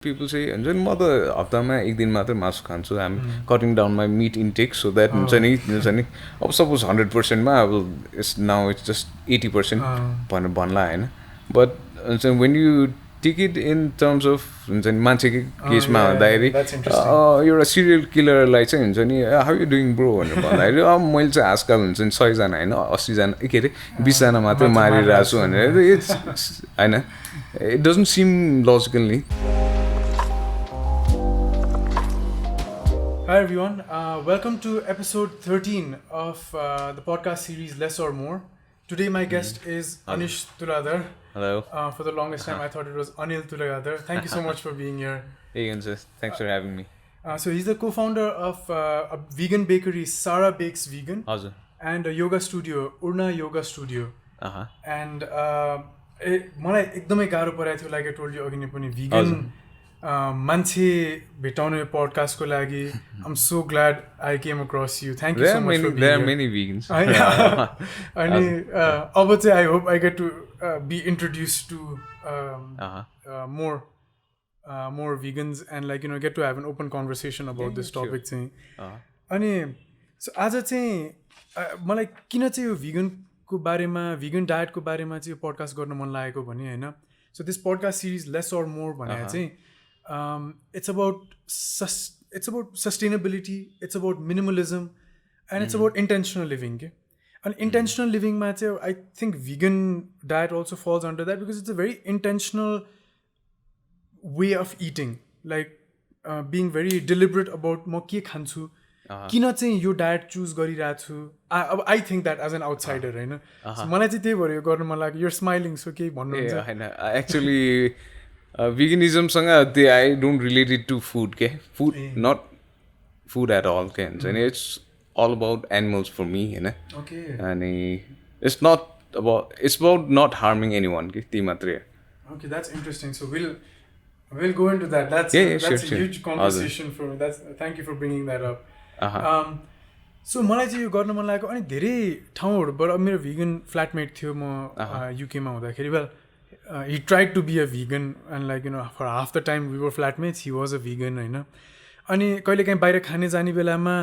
People say, हुन्छ नि म त हप्तामा एक दिन मात्र मासु खान्छु. I'm cutting down my meat intake so that हुन्छ नि अब सपोज 100% मा अब it's just 80% भनेर भन्ला हैन. But when you take it in terms of हुन्छ नि मान्छेको केसमा भन्दाखेरि एउटा सिरियल किलरलाई चाहिँ हुन्छ नि how you doing bro भनेर भन्दाखेरि अब मैले चाहिँ आजकल हुन्छ नि 100 जना हैन 80 जना के अरे 20 जना मात्रै मारिरहेको छु भनेर हैन. It doesn't seem logical नि. Hi everyone, welcome to episode 13 of the podcast series Less or More. Today my guest is Anish Tuladhar. Hello. For the longest time I thought it was Anil Tuladhar. Thank you so much for being here. Hey Anil, thanks for having me. So he's the co-founder of a vegan bakery, Sara Bakes Vegan. हजुर. And a yoga studio, Urna Yoga Studio. And मलाई एकदमै गाह्रो परेको थियो, like I told you अघि नै पनि vegan मान्छे भेटाउने पडकास्टको लागि. I'm so glad I came across you. Thank you so much for being here. There are many vegans. अनि अब चाहिँ I hope I get to be introduced to more vegans and like get to have an open conversation about this topic चाहिँ. अनि so आज चाहिँ मलाई किन चाहिँ यो vegan डायटको बारेमा चाहिँ यो पडकास्ट गर्न मन लागेको भने हैन. So this podcast series Less or More भने चाहिँ it's about sustainability, it's about minimalism, and it's about intentional living. Okay? And intentional living ma chai, I think vegan diet also falls under that because it's a very intentional way of eating, like being very deliberate about म के खान्छु, किन चाहिँ यो diet choose गरिरहेको छु. अब I think that as an outsider होइन. मलाई चाहिँ त्यही भएर यो गर्नु मन लाग्यो. युर स्माइलिङ सो केही भन्नुहुन्छ होइन. एक्चुअली veganismसँग I don't relate it to food के. Food not food at all के हुन्छ नि. It's all about animals for me हैन. अनि it's about not harming anyone के त्यही मात्रै. Okay, that's interesting. So we'll go into that. That's a huge conversation for me. Thank you for bringing that up. So मलाई चाहिँ यो गर्न मन लागेको. अनि धेरै ठाउँहरूबाट अब मेरो vegan flatmate थियो म युकेमा हुँदाखेरि. Well, he tried to be a vegan and like for half the time we were flatmates he was a vegan हैन. अनि कहिले काहीँ बाहिर खाने जाने बेलामा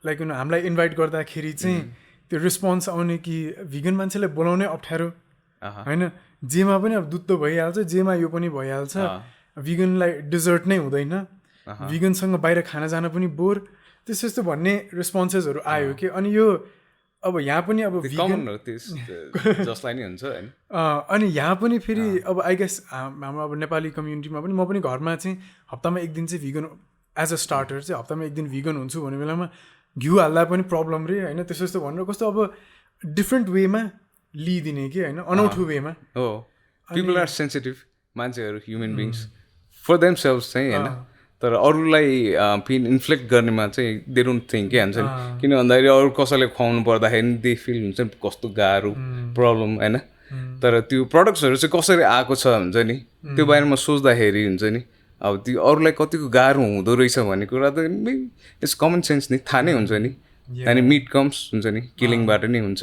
लाइक हामीलाई इन्भाइट गर्दाखेरि चाहिँ त्यो रिस्पोन्स आउने कि vegan मान्छेलाई बोलाउनै अप्ठ्यारो हैन. जेमा पनि अब दुध त भइहाल्छ, जेमा यो पनि भइहाल्छ. veganलाई डिजर्ट नै हुँदैन, veganसँग बाहिर खाना जान पनि बोर, त्यस्तो भन्ने रेस्पोन्सेसहरू आयो कि. अनि यो अब यहाँ पनि अब जसलाई नै हुन्छ हैन. अनि यहाँ पनि फेरि अब आई गेस हाम्रो अब नेपाली कम्युनिटीमा पनि म पनि घरमा चाहिँ हप्तामा एक दिन चाहिँ vegan एज अ स्टार्टर चाहिँ हप्तामा एक दिन vegan हुन्छु भन्ने बेलामा घिउ हाल्दा पनि प्रब्लम रे हैन. त्यस्तो भनेर कस्तो अब डिफ्रेन्ट वेमा लिइदिने कि हैन, अनौठो वेमा. हो, पिपल आर सेन्सिटिभ. मान्छेहरू ह्युमन बिङ्स फर देमसेल्भ्स चाहिँ हैन. तर अरूलाई पेन इन्फ्लेक्ट गर्नेमा चाहिँ दे डोन्ट थिङ्क के हुन्छ नि. किन भन्दाखेरि अरू कसैले खुवाउनु पर्दाखेरि दे फिल हुन्छ नि कस्तो गाह्रो प्रब्लम होइन. तर त्यो प्रडक्ट्सहरू चाहिँ कसरी आएको छ हुन्छ नि त्यो बारेमा सोच्दाखेरि हुन्छ नि अब त्यो अरूलाई कतिको गाह्रो हुँदो रहेछ भन्ने कुरा त इट्स कमन सेन्स नि, थाहा नै हुन्छ नि. अनि मिट कम्स हुन्छ नि किलिङबाट नै हुन्छ.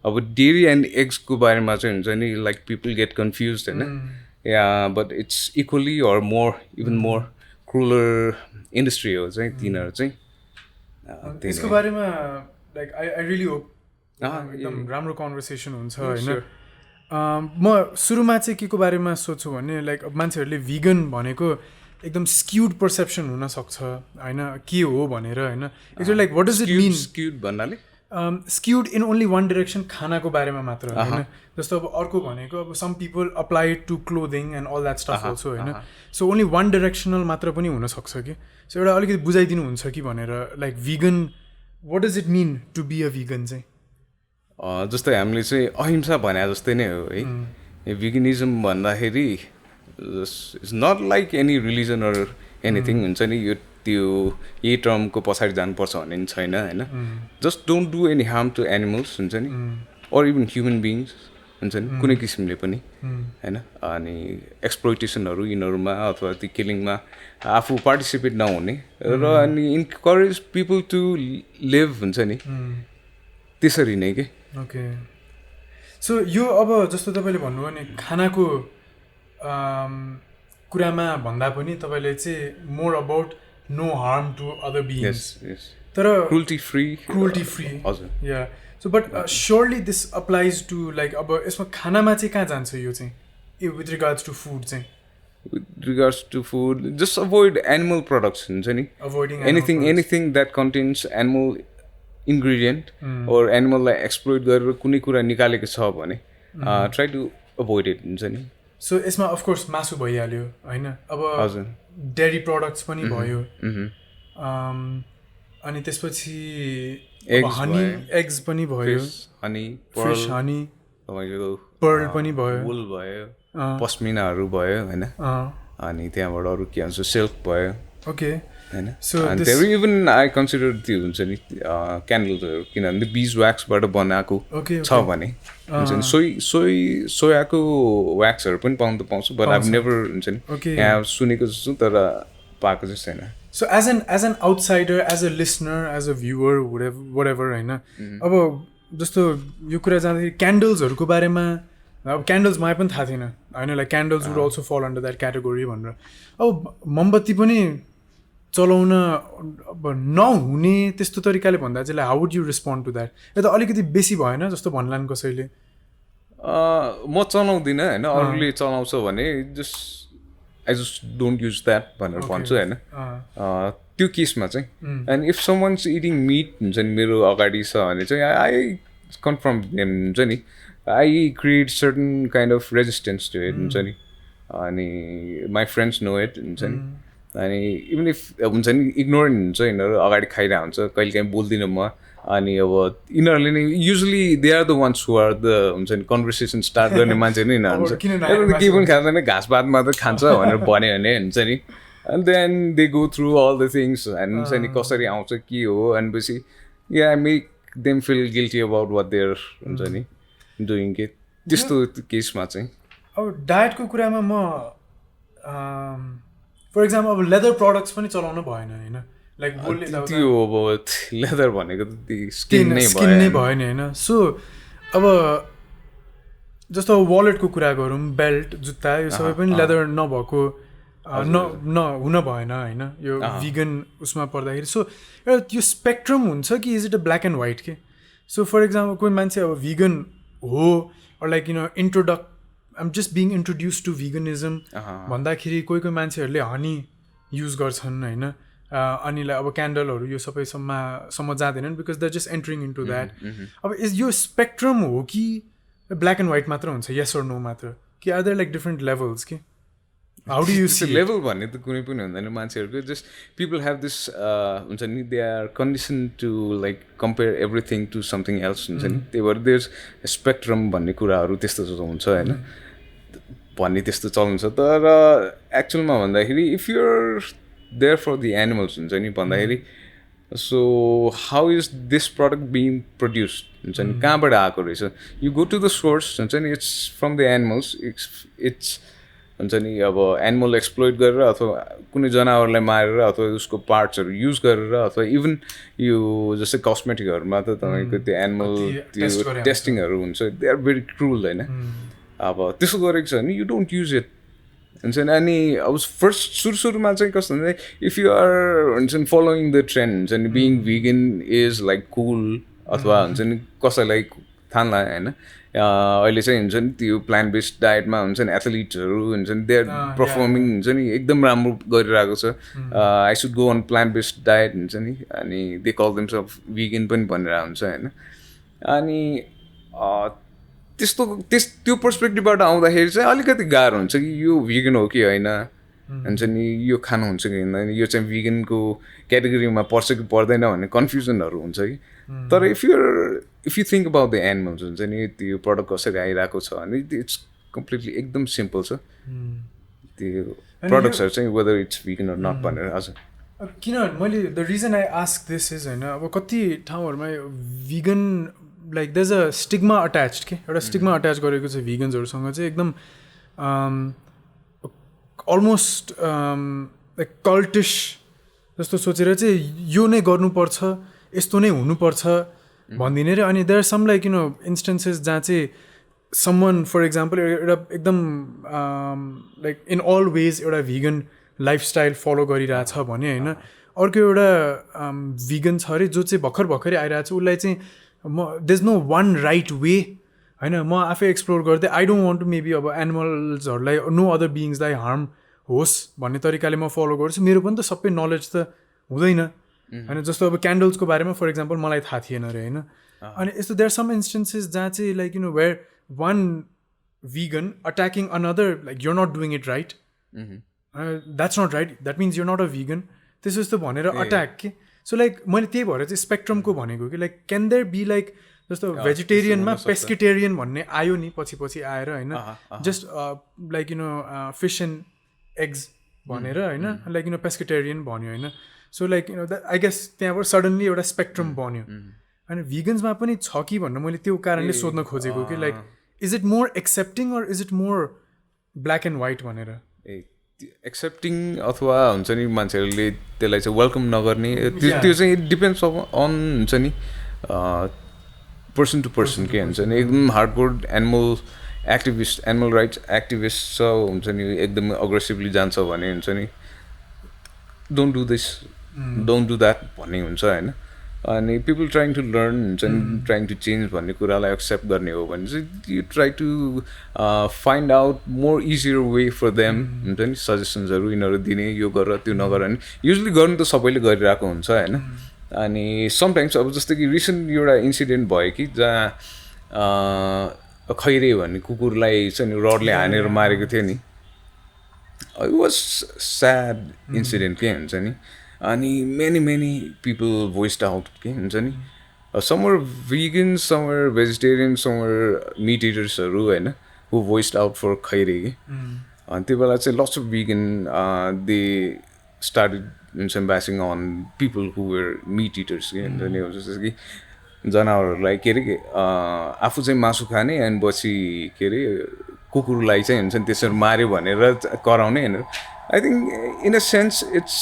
अब डेरी एन्ड एग्सको बारेमा चाहिँ हुन्छ नि लाइक पिपल गेट कन्फ्युज होइन. Yeah but it's equally or more even more crueller industry हो चाहिँ तिनीहरू चाहिँ. त्यसको बारेमा लाइक आई रियली होप एकदम राम्रो कन्भर्सेसन हुन्छ होइन. म सुरुमा चाहिँ के को बारेमा सोध्छु भने लाइक मान्छेहरूले vegan भनेको एकदम स्क्युड पर्सेप्सन हुनसक्छ होइन, के हो भनेर होइन. Actually like what does it mean skewed भन्नाले? Skewed in only one direction, खानाको बारेमा मात्र होइन. जस्तो अब अर्को भनेको अब some people apply to clothing and all that stuff also होइन. सो ओन्ली वान डिरेक्सनल मात्र पनि हुनसक्छ कि. सो एउटा अलिकति बुझाइदिनुहुन्छ कि भनेर like vegan what does it mean to be a vegan चाहिँ. जस्तै हामीले चाहिँ अहिंसा भने जस्तै नै हो है. veganism भन्दाखेरि it's not like any religion or anything हुन्छ नि. यो त्यो यही टर्मको पछाडि जानुपर्छ भन्ने पनि छैन होइन. Just don't do any harm to animals हुन्छ नि, अर इभन ह्युमन बिङ्स हुन्छ नि कुनै किसिमले पनि होइन. अनि एक्सप्लोइटेसनहरू यिनीहरूमा अथवा त्यो किलिङमा आफू पार्टिसिपेट नहुने र अनि इन्करेज पिपल टु लिभ हुन्छ नि त्यसरी नै के. ओके. सो यो अब जस्तो तपाईँले भन्नुभयो नि खानाको कुरामा भन्दा पनि तपाईँले चाहिँ more about no harm to other beings तर क्रुल्टी फ्री हजुर yeah so but surely this applies to like अब यसमा खानामा चाहिँ कहाँ जान्छ यो चाहिँ विथ रिगार्ड्स टु फुड चाहिँ with regards to food, just avoid animal products, avoiding anything that contains animal ingredient or animal like exploit गरेर कुनै कुरा निकालेको छ भने try to avoid it हुन्छ नि. So यसमा of course मासु भइहाल्यो हैन अब डेयरी प्रोडक्ट्स पनि भयो अनि त्यसपछि हनी एग्स पनि भयो हनी फिश हनी तपाईको पर्ल पनि भयो वुल भयो पस्मिनाहरू भयो हैन अनि त्यहाँबाट अरू के भन्छ सिल्क भयो ओके हैन so there even I consider त्यो हुन्छ नि क्यान्डल्सहरू किनभने बीज व्याक्सबाट बनाएको छ भने हुन्छ नि सोयाको व्याक्सहरू पनि पाउँछु बट आई नेभर हुन्छ नि यहाँ सुनेको जस्तो तर पाएको चाहिँ छैन. So as an outsider, as a listener, as a viewer, whatever हैन अब जस्तो यो कुरा जाँदाखेरि क्यान्डल्सहरूको बारेमा अब क्यान्डल्स मलाई पनि थाहा थिएन होइन लाइक क्यान्डल्स वुड अल्सो फल अन्डर द्याट क्याटेगोरी भनेर अब मोमबत्ती पनि चलाउन अब नहुने त्यस्तो तरिकाले भन्दा चाहिँ how would you respond to that यो त अलिकति बेसी भएन जस्तो भन्लान् कसैले म चलाउँदिनँ होइन अरूले चलाउँछ भने I just don't use that भनेर भन्छु होइन त्यो केसमा चाहिँ एन्ड इफ समवान्स इटिङ मिट हुन्छ नि मेरो अगाडि छ भने चाहिँ आई कन्फर्म हुन्छ नि I create certain kind of resistance to it हुन्छ नि अनि माई फ्रेन्ड्स नो इट हुन्छ नि अनि इभन इफ हुन्छ नि इग्नोरेन्ट हुन्छ यिनीहरू अगाडि खाइरहेको हुन्छ कहिले काहीँ बोल्दिनँ म अनि अब यिनीहरूले नै usually they are the ones who are the हुन्छ नि कन्भर्सेसन स्टार्ट गर्ने मान्छे नै यिनीहरू हुन्छ केही पनि खाँदैन घाँस भात मात्रै खान्छ भनेर भन्यो भने हुन्छ नि and then they go through all the things and हुन्छ नि कसरी आउँछ के हो अनि पछि yeah make them feel guilty about what their हुन्छ नि डुइङ के त्यस्तो केसमा चाहिँ अब डायटको कुरामा म फर इक्जाम्पल अब लेदर प्रडक्ट्स पनि चलाउनु भएन होइन लाइक त्यो अब लेदर भनेको त स्किन नै भयो नि होइन सो अब जस्तो वालेटको कुरा गरौँ बेल्ट जुत्ता यो सबै पनि लेदर नभएको हुन भएन होइन यो भिगन उसमा पर्दाखेरि सो एउटा त्यो स्पेक्ट्रम हुन्छ कि is it a black and white के सो फर इक्जाम्पल कोही मान्छे अब भिगन हो like I'm just being introduce to veganism भन्दाखेरि कोही मान्छेहरूले हनी युज गर्छन् होइन अनि अब क्यान्डलहरू यो सबैसम्म जाँदैनन् because they just entering into that अब यो स्पेक्ट्रम हो कि ब्ल्याक एन्ड व्हाइट मात्र हुन्छ यस अर नो मात्र कि are there like different levels के how do you see level भन्ने त कुनै पनि हुँदैन मान्छेहरूको जस्ट पिपल हेभ दिस हुन्छ नि they are condition to like compare everything to something else हुन्छ नि त्यही भएर देयर स्पेक्ट्रम भन्ने कुराहरू त्यस्तो हुन्छ होइन भन्ने त्यस्तो चल्नुहुन्छ तर एक्चुअलमा भन्दाखेरि if you're there for the animals हुन्छ नि भन्दाखेरि so how is this product being produced हुन्छ नि कहाँबाट आएको रहेछ you go to the source हुन्छ नि it's from the animals it's हुन्छ नि अब एनिमल एक्सप्लोइट गरेर अथवा कुनै जनावरलाई मारेर अथवा उसको पार्ट्सहरू युज गरेर अथवा इभन यो जस्तै कस्मेटिकहरूमा त तपाईँको त्यो एनिमल त्यो टेस्टिङहरू हुन्छ दे आर भेरी क्रुल होइन अब त्यसो गरेको छ भने यु डोन्ट युज इट हुन्छ नि अनि अब फर्स्ट सुरुमा चाहिँ कस्तो हुन्छ इफ यु आर हुन्छ नि फलोइङ द ट्रेन्ड हुन्छ नि बिङ भिगन इज लाइक कुल अथवा हुन्छ नि कसैलाई थाहा होइन अहिले चाहिँ हुन्छ नि त्यो प्लान्ट बेस्ड डायटमा हुन्छ नि एथलिट्सहरू हुन्छ नि दे आर पर्फर्मिङ हुन्छ नि एकदम राम्रो गरिरहेको छ I should go on plant based diet हुन्छ नि अनि दे कल देमसेल्फ भिगन पनि भनेर हुन्छ होइन अनि त्यो पर्सपेक्टिभबाट आउँदाखेरि चाहिँ अलिकति गाह्रो हुन्छ कि यो भिगन हो कि होइन हुन्छ नि यो खानुहुन्छ कि होइन यो चाहिँ भिगनको क्याटेगोरीमा पर्छ कि पर्दैन भन्ने कन्फ्युजनहरू हुन्छ कि तर if you think about the animals हुन्छ नि त्यो प्रडक्ट कसरी आइरहेको छ भने इट्स कम्प्लिटली एकदम सिम्पल छ त्यो प्रडक्ट्सहरू चाहिँ whether it's vegan or not भनेर हजुर किनभने मैले the reason I ask this is होइन अब कति ठाउँहरूमा vegan like there is a stigma attached के एउटा स्टिग्मा अट्याच गरेको छ भिगन्सहरूसँग चाहिँ एकदम अलमोस्ट लाइक कल्टिस जस्तो सोचेर चाहिँ यो नै गर्नुपर्छ यस्तो नै हुनुपर्छ भनिदिने रे अनि देयर सम लाइक इन्स्टेन्सेस जहाँ चाहिँ someone for example एकदम like in all ways एउटा vegan lifestyle follow गरिरहेछ भने होइन अर्को एउटा vegan छ अरे जो चाहिँ भर्खरै आइरहेको छ उसलाई चाहिँ there's no one right way होइन म आफै एक्सप्लोर गर्दै I don't want to maybe अब एनिमल्सहरूलाई no other beings-लाई harm होस् भन्ने तरिकाले म फलो गर्छु मेरो पनि त सबै नलेज त हुँदैन होइन जस्तो अब क्यान्डल्सको बारेमा फर इक्जाम्पल मलाई थाहा थिएन अरे होइन अनि यस्तो देयर सम इन्स्टेन्सेस जहाँ चाहिँ like you know where one vegan attacking another like you're not doing it right that's not right that means you're not a vegan this is the bhanera attack ke so like मैले त्यही भएर चाहिँ spectrum को भनेको कि like can there be like जस्तो vegetarian मा pescatarian भन्ने आयो नि पछि आएर हैन just like you know fish and eggs भनेर हैन लाइक यु नो पेस्किटेरियन भन्यो हैन so like you know I guess त्यहाँबाट सडनली एउटा स्पेक्ट्रम बन्यो अनि भिगन्समा पनि छ कि भन्ने मैले त्यो कारणले सोध्न खोजेको कि like is it more accepting or is it more black and white भनेर एक्सेप्टिङ अथवा हुन्छ नि मान्छेहरूले त्यसलाई चाहिँ वेलकम नगर्ने त्यो चाहिँ इट डिपेन्ड्स अन हुन्छ नि पर्सन टु पर्सन के हुन्छ नि एकदम हार्डकोर एनिमल राइट्स एक्टिभिस्ट छ हुन्छ नि एकदम अग्रेसिभली जान्छ भने हुन्छ नि don't do this don't do that भन्ने हुन्छ होइन अनि पिपल ट्राइङ टु लर्न हुन्छ नि ट्राइङ टु चेन्ज भन्ने कुरालाई एक्सेप्ट गर्ने हो भने चाहिँ you try to find out more easier way for them हुन्छ नि सजेसन्सहरू यिनीहरू दिने यो गर त्यो नगर नि युजली गर्नु त सबैले गरिरहेको हुन्छ होइन अनि समटाइम्स अब जस्तो कि रिसेन्ट एउटा इन्सिडेन्ट भयो कि जहाँ खैरे भन्ने कुकुरलाई चाहिँ नि रडले हानेर मारेको थियो नि इट वाज स्याड इन्सिडेन्ट के हुन्छ नि अनि मेनी पिपल भोइस्ड आउट के हुन्छ नि some are vegan, some are vegetarian, some are meat eatersहरू होइन who voiced out for Khaire कि अनि त्यो बेला चाहिँ lots of vegan they started bashing on people who were meat eaters के हुन्छ नि जस्तो कि जनावरहरूलाई के अरे आफू चाहिँ मासु खाने अनि पछि के अरे कुकुरलाई चाहिँ हुन्छ नि त्यसरी मार्यो भनेर कराउने होइन I think in a sense it's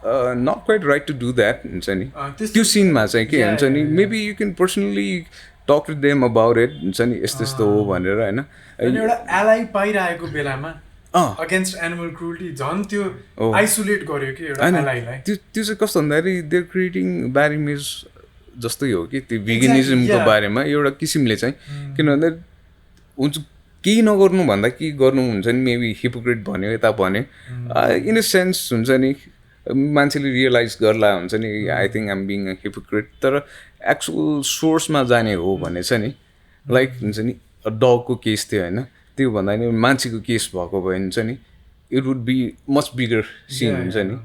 not quite right to do that हुन्छ नि त्यो सिनमा चाहिँ के हुन्छ नि maybe you can personally talk to them about it हुन्छ नि यस्तो हो भनेर होइन एउटा एलाई पाइरहेको बेलामा अगेन्स्ट एनिमल क्रुल्टी झन् त्यो आइसोलेट गर्यो कि एउटा एलाईलाई त्यो चाहिँ कस्तो भन्दाखेरि देयर क्रिएटिङ ब्याड इमेज जस्तै हो कि त्यो veganismको बारेमा एउटा किसिमले चाहिँ किन भन्दा हुन्छ केही नगर्नु भन्दा के गर्नु हुन्छ नि मेबी हिपोक्रेट भन्यो यता भन्यो इन अ सेन्स हुन्छ नि मान्छेले रियलाइज गर्ला हुन्छ नि I think I'm being a hypocrite तर एक्चुअल सोर्समा जाने हो भने चाहिँ नि लाइक हुन्छ नि डगको केस थियो होइन त्यो भन्दा नि मान्छेको केस भएको भए हुन्छ नि it would be much bigger sin हुन्छ नि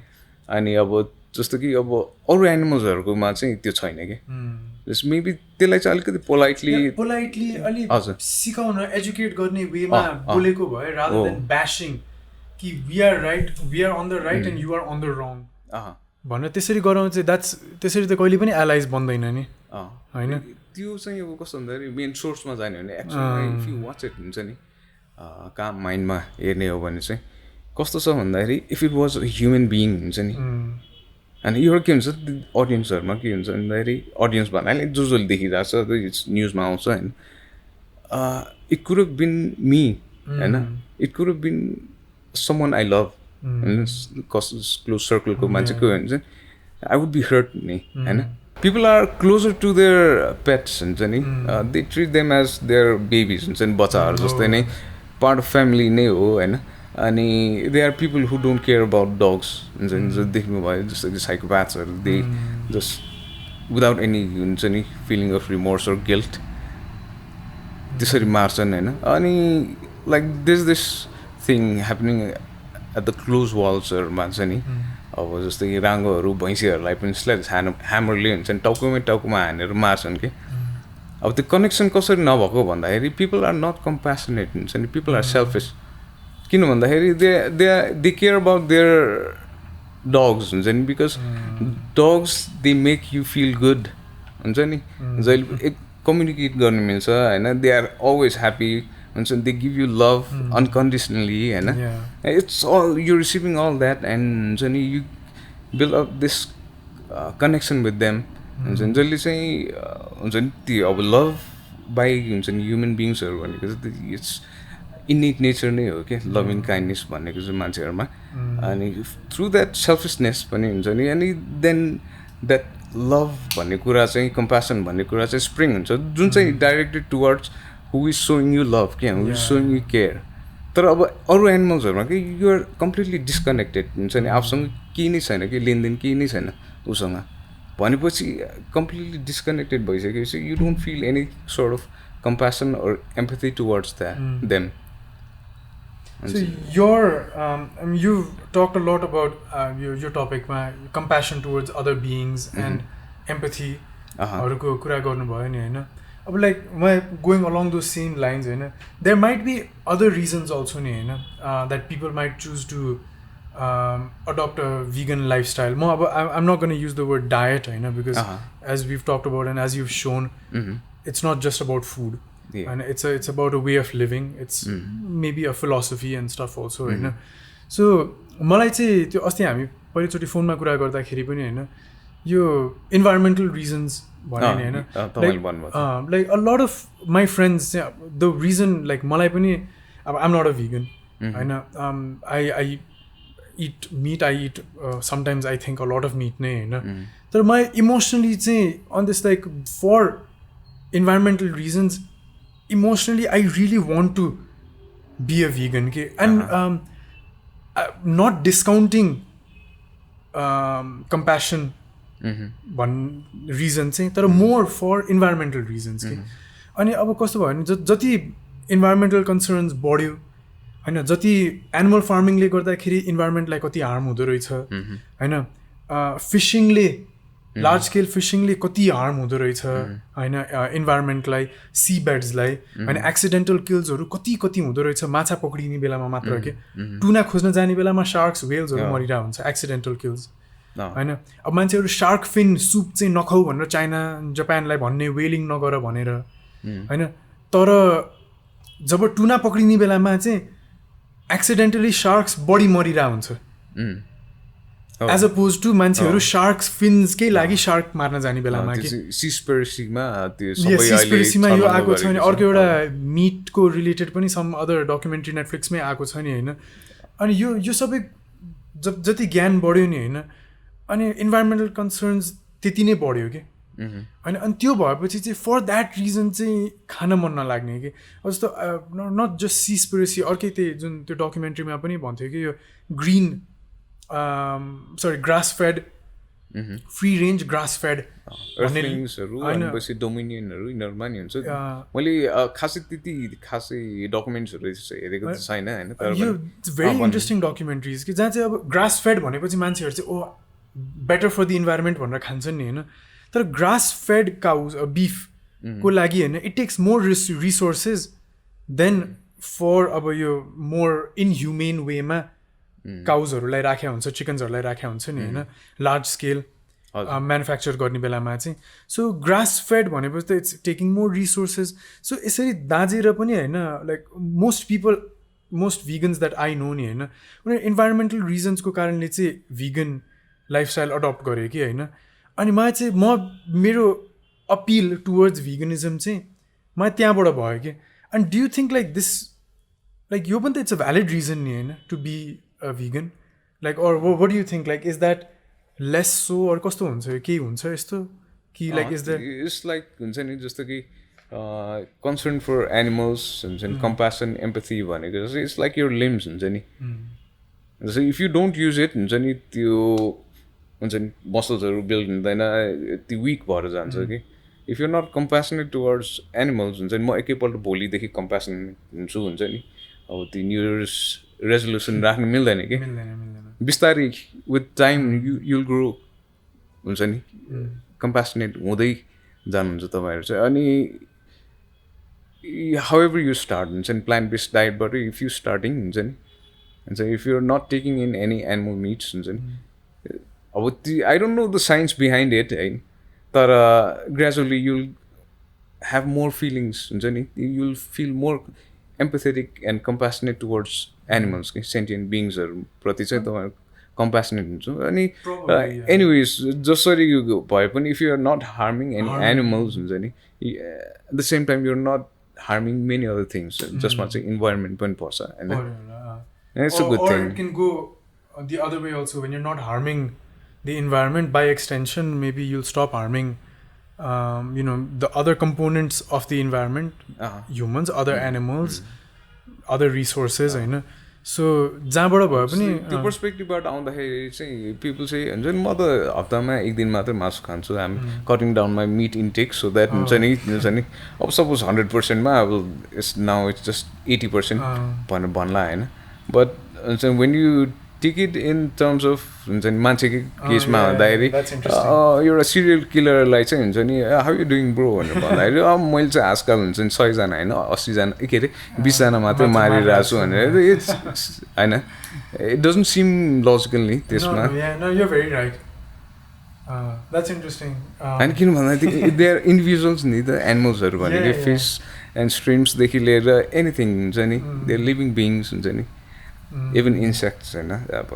अनि अब जस्तो कि अब अरू एनिमल्सहरूकोमा चाहिँ त्यो छैन कि मेबी त्यसलाई चाहिँ अलिकति पोलाइटली अलिक सिकाउन एजुकेट गर्ने वेमा बोलेको भए रादर देन ब्याशिङ कि we are on the right and you are on the wrong भनेर त्यसरी गराउनु चाहिँ त्यसरी त कहिले पनि एलाइज बन्दैन नि होइन त्यो चाहिँ अब कस्तो भन्दाखेरि मेन सोर्समा जाने भने actually if you watch it हुन्छ नि काम माइन्डमा हेर्ने हो भने चाहिँ कस्तो छ भन्दाखेरि if it was a human being हुन्छ नि अनि यो के हुन्छ अडियन्सहरूमा के हुन्छ भन्दाखेरि अडियन्स भन्नाले जसले देखिरहेको छ इट्स न्युजमा आउँछ होइन it could have been me होइन it could have been someone I love close circle को मान्छेको हुन्छ I would be hurt नि हैन people are closer to their pets हुन्छ नि they treat them as their babies हुन्छ नि बच्चाहरु जस्तै नै part of family नै हो हैन अनि there are people who don't care about dogs हुन्छ नि जो देख्नु भयो जस्तो कि psychopathsहरु they just without any हुन्छ नि feeling of remorse or guilt त्यसरी मार्छन् हैन अनि like there's this thing happening at the close walls भन्छ नि अब जस्तै कि राङ्गोहरू भैँसीहरूलाई पनि ह्यामरले हुन्छ नि टाउकोमा हानेर मार्छन् कि अब त्यो कनेक्सन कसरी नभएको भन्दाखेरि पिपल आर नट कम्प्यासनेट हुन्छ नि पिपल आर सेल्फिस किन भन्दाखेरि they care about their dogs हुन्छ नि because dogs they make you feel good हुन्छ नि जहिले कम्युनिकेट गर्नु मिल्छ होइन दे आर अलवेज ह्याप्पी हुन्छ they give you love unconditionally होइन it's all you receiving all that and हुन्छ नि you build up this connection with them हुन्छ नि जसले चाहिँ हुन्छ नि त्यो अब लभ बाई हुन्छ नि ह्युमन बिङ्सहरू भनेको चाहिँ इट्स इन्नेट नेचर नै हो कि लभिङ काइन्डनेस भनेको चाहिँ मान्छेहरूमा अनि थ्रु द्याट सेल्फिसनेस पनि हुन्छ नि अनि देन द्याट लभ भन्ने कुरा चाहिँ कम्प्यासन भन्ने कुरा चाहिँ स्प्रिङ हुन्छ जुन चाहिँ directed towards who is showing you love क्या हु इज सोइङ यु केयर तर अब अरू एनिमल्सहरूमा कि युआर कम्प्लिटली डिस्कनेक्टेड हुन्छ नि आफूसँग केही नै छैन कि लेनदेन केही नै छैन उसँग भनेपछि कम्प्लिटली डिस्कनेक्टेड भइसकेपछि you don't feel any sort of compassion or empathy towards them So you've talked a lot about your topic, compassion towards other beings and empathy. हरूको कुरा गर्नुभयो नि होइन अब like going along those same lines होइन there might be other reasons also नि होइन that people might choose to adopt a vegan lifestyle. म अब I'm not going to use the word diet होइन because as we've talked about and as you've shown it's not just about food. And it's about a way of living. It's maybe a philosophy and stuff also होइन so मलाई चाहिँ त्यो अस्ति हामी पहिलोचोटि फोनमा कुरा गर्दाखेरि पनि होइन यो इन्भाइरोमेन्टल रिजन्स भन्यो नि होइन like a lot of my friends चाहिँ द रिजन लाइक मलाई पनि अब आइम नट अ भिगन होइन I eat meat I eat sometimes I think a lot of meat नै होइन तर मलाई इमोसनली चाहिँ on this like for environmental reasons emotionally I really want to be a vegan and not discounting compassion one reason चाहिँ तर more for environmental reasons के अनि अब कस्तो भयो भने जति environmental concerns बढ्यो होइन जति एनिमल फार्मिङले गर्दाखेरि इन्भाइरोमेन्टलाई कति हार्म हुँदो रहेछ होइन फिसिङले लार्ज स्केल फिसिङले कति हार्म हुँदो रहेछ होइन इन्भाइरोमेन्टलाई सी बेड्सलाई होइन एक्सिडेन्टल किल्सहरू कति कति हुँदो रहेछ माछा पक्रिने बेलामा मात्र के टुना खोज्न जाने बेलामा शार्क्स वेल्सहरू मरिरहेको हुन्छ एक्सिडेन्टल किल्स होइन अब मान्छेहरू शार्क फिन सुप चाहिँ नखाऊ भनेर चाइना जापानलाई भन्ने वेलिङ नगर भनेर होइन तर जब टुना पक्रिने बेलामा चाहिँ एक्सिडेन्टली शार्क्स बढी मरिरहेको हुन्छ एज अपोज टु मान्छेहरू शार्क्स फिन्सकै लागि शार्क मार्न जाने बेलामा सिस्पेरेसीमा यो आएको छ नि अर्को एउटा मिटको रिलेटेड पनि सम अदर डकुमेन्ट्री नेटफ्लिक्समै आएको छ नि होइन अनि यो सबै जति ज्ञान बढ्यो नि होइन अनि इन्भाइरोमेन्टल कन्सर्न्स त्यति नै बढ्यो कि होइन अनि त्यो भएपछि चाहिँ फर द्याट रिजन चाहिँ खान मन नलाग्ने कि जस्तो नट जस्ट सिस्पेरेसी अर्कै त्यही जुन त्यो डकुमेन्ट्रीमा पनि भन्थ्यो कि यो green grass fed free range grass fed डोमिनियनहरू यिनीहरूमा नि हुन्छ मैले खासै त्यति खासै डकुमेन्ट्सहरू हेरेको त छैन होइन यो भेरी इन्ट्रेस्टिङ डकुमेन्ट्रिज कि जहाँ चाहिँ अब ग्रास फेड भनेपछि मान्छेहरू चाहिँ ओ बेटर फर द इन्भाइरोमेन्ट भनेर खान्छन् नि होइन तर ग्रास फेड काउज बिफको लागि होइन it takes more resources than for अब यो मोर इनह्युमेन वेमा काउजहरूलाई राखेको हुन्छ चिकन्सहरूलाई राखेको हुन्छ नि होइन लार्ज स्केल म्यानुफ्याक्चर गर्ने बेलामा चाहिँ सो ग्रास फेड भनेपछि त it's taking more resources so यसरी दाँजेर पनि होइन like most vegans that I know नि होइन उनीहरू इन्भाइरोमेन्टल रिजन्सको कारणले चाहिँ भिगन लाइफस्टाइल अडप्ट गऱ्यो कि होइन अनि मलाई चाहिँ मेरो अपिल टुवर्ड्स भिगनिजम चाहिँ मलाई त्यहाँबाट भयो कि and do you think like this like यो पनि त इट्स अ भ्यालिड रिजन नि होइन to be a vegan like or what do you think like is that less so or कस्तो हुन्छ केही हुन्छ यस्तो कि like is there it's like हुन्छ नि जस्तो कि concern for animals हुन्छ नि compassion empathy भनेको चाहिँ it's like your limbs हुन्छ नि जस्तो if you don't use it हुन्छ नि त्यो हुन्छ नि मसल्सहरू बिल्ड हुँदैन त्यो विक भएर जान्छ कि if you're not compassionate towards animals हुन्छ नि म एकैपल्ट भोलिदेखि compassionate हुन्छु हुन्छ नि अब त्यो न्यु इयर्स रेजोल्युसन राख्नु मिल्दैन कि बिस्तारै विथ टाइम युल ग्रो हुन्छ नि कम्प्यासनेट हुँदै जानुहुन्छ तपाईँहरू चाहिँ अनि हाउ एभर यु स्टार्ट हुन्छ नि प्लान्ट बेस्ड डायटबाट इफ यु स्टार्टिङ हुन्छ if you are not taking in any animal meats हुन्छ नि अब त्यो I don't know the science behind it होइन तर gradually you'll have more feelings हुन्छ नि you'll feel more empathetic and compassionate towards animals, sentient beings प्रति चाहिँ तपाईँहरू कम्प्यासनेट हुन्छु अनि एनिवेज जसरी भए पनि if you're not harming any animals हुन्छ नि at the same time you're not harming many other things जसमा चाहिँ इन्भाइरोमेन्ट पनि पर्छ होइन it's a good thing it can go the other way also. When you're not harming the environment, by extension maybe you'll stop harming the other components of the environment, humans, other animals, other resources, होइन. So जहाँबाट भए पनि त्यो पर्सपेक्टिभबाट आउँदाखेरि चाहिँ people चाहिँ हुन्छ नि म त हप्तामा एक दिन मात्रै मासु खान्छु I'm cutting down my meat intake so that हुन्छ नि अब सपोज 100%मा अब इट्स नाउ इट्स जस्ट 80% भनेर भन्ला होइन बट हुन्छ when you take it in terms of हुन्छ नि मान्छेकै केसमा भन्दाखेरि एउटा सिरियल किलरलाई चाहिँ हुन्छ नि हाउ यु डुइङ ब्रो भनेर भन्दाखेरि अब मैले चाहिँ आजकल हुन्छ नि 100जना होइन 80जना के अरे 20जना मात्रै मारिरहेको छु भनेर इट्स होइन इट डजन्ट सिम लजिकल नि त्यसमा होइन किन भन्दाखेरि दे आर इन्डिभिजुअल्स नि त एनिमल्सहरू भनेको फिस एन्ड स्ट्रिम्सदेखि लिएर एनिथिङ हुन्छ नि दे आर लिभिङ बिङ्स हुन्छ नि even insects होइन अब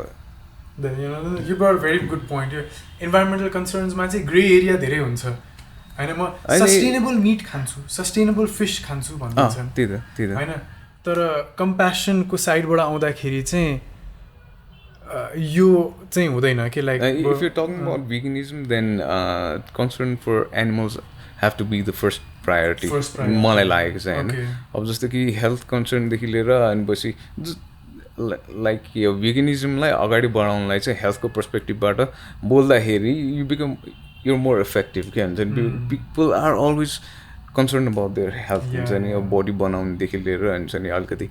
you brought a very good point. Environmental concerns मा चाहिँ ग्रे एरिया धेरै हुन्छ होइन म सस्टेनेबल मिट खान्छु सस्टेनेबल फिस खान्छु भन्छन् त्यही त होइन तर कम्प्यासनको साइडबाट आउँदाखेरि चाहिँ यो चाहिँ हुँदैन कि like if you talking about veganism then concern for animals have to be the first priority मलाई लागेको छ होइन अब जस्तो कि हेल्थ कन्सर्नदेखि लिएर अनि पछि लाइक यो veganismलाई अगाडि बढाउनलाई चाहिँ हेल्थको पर्सपेक्टिभबाट बोल्दाखेरि you become your more effective के हुन्छ नि people are always concern about their health हुन्छ नि अब बडी बनाउनेदेखि लिएर हुन्छ नि अलिकति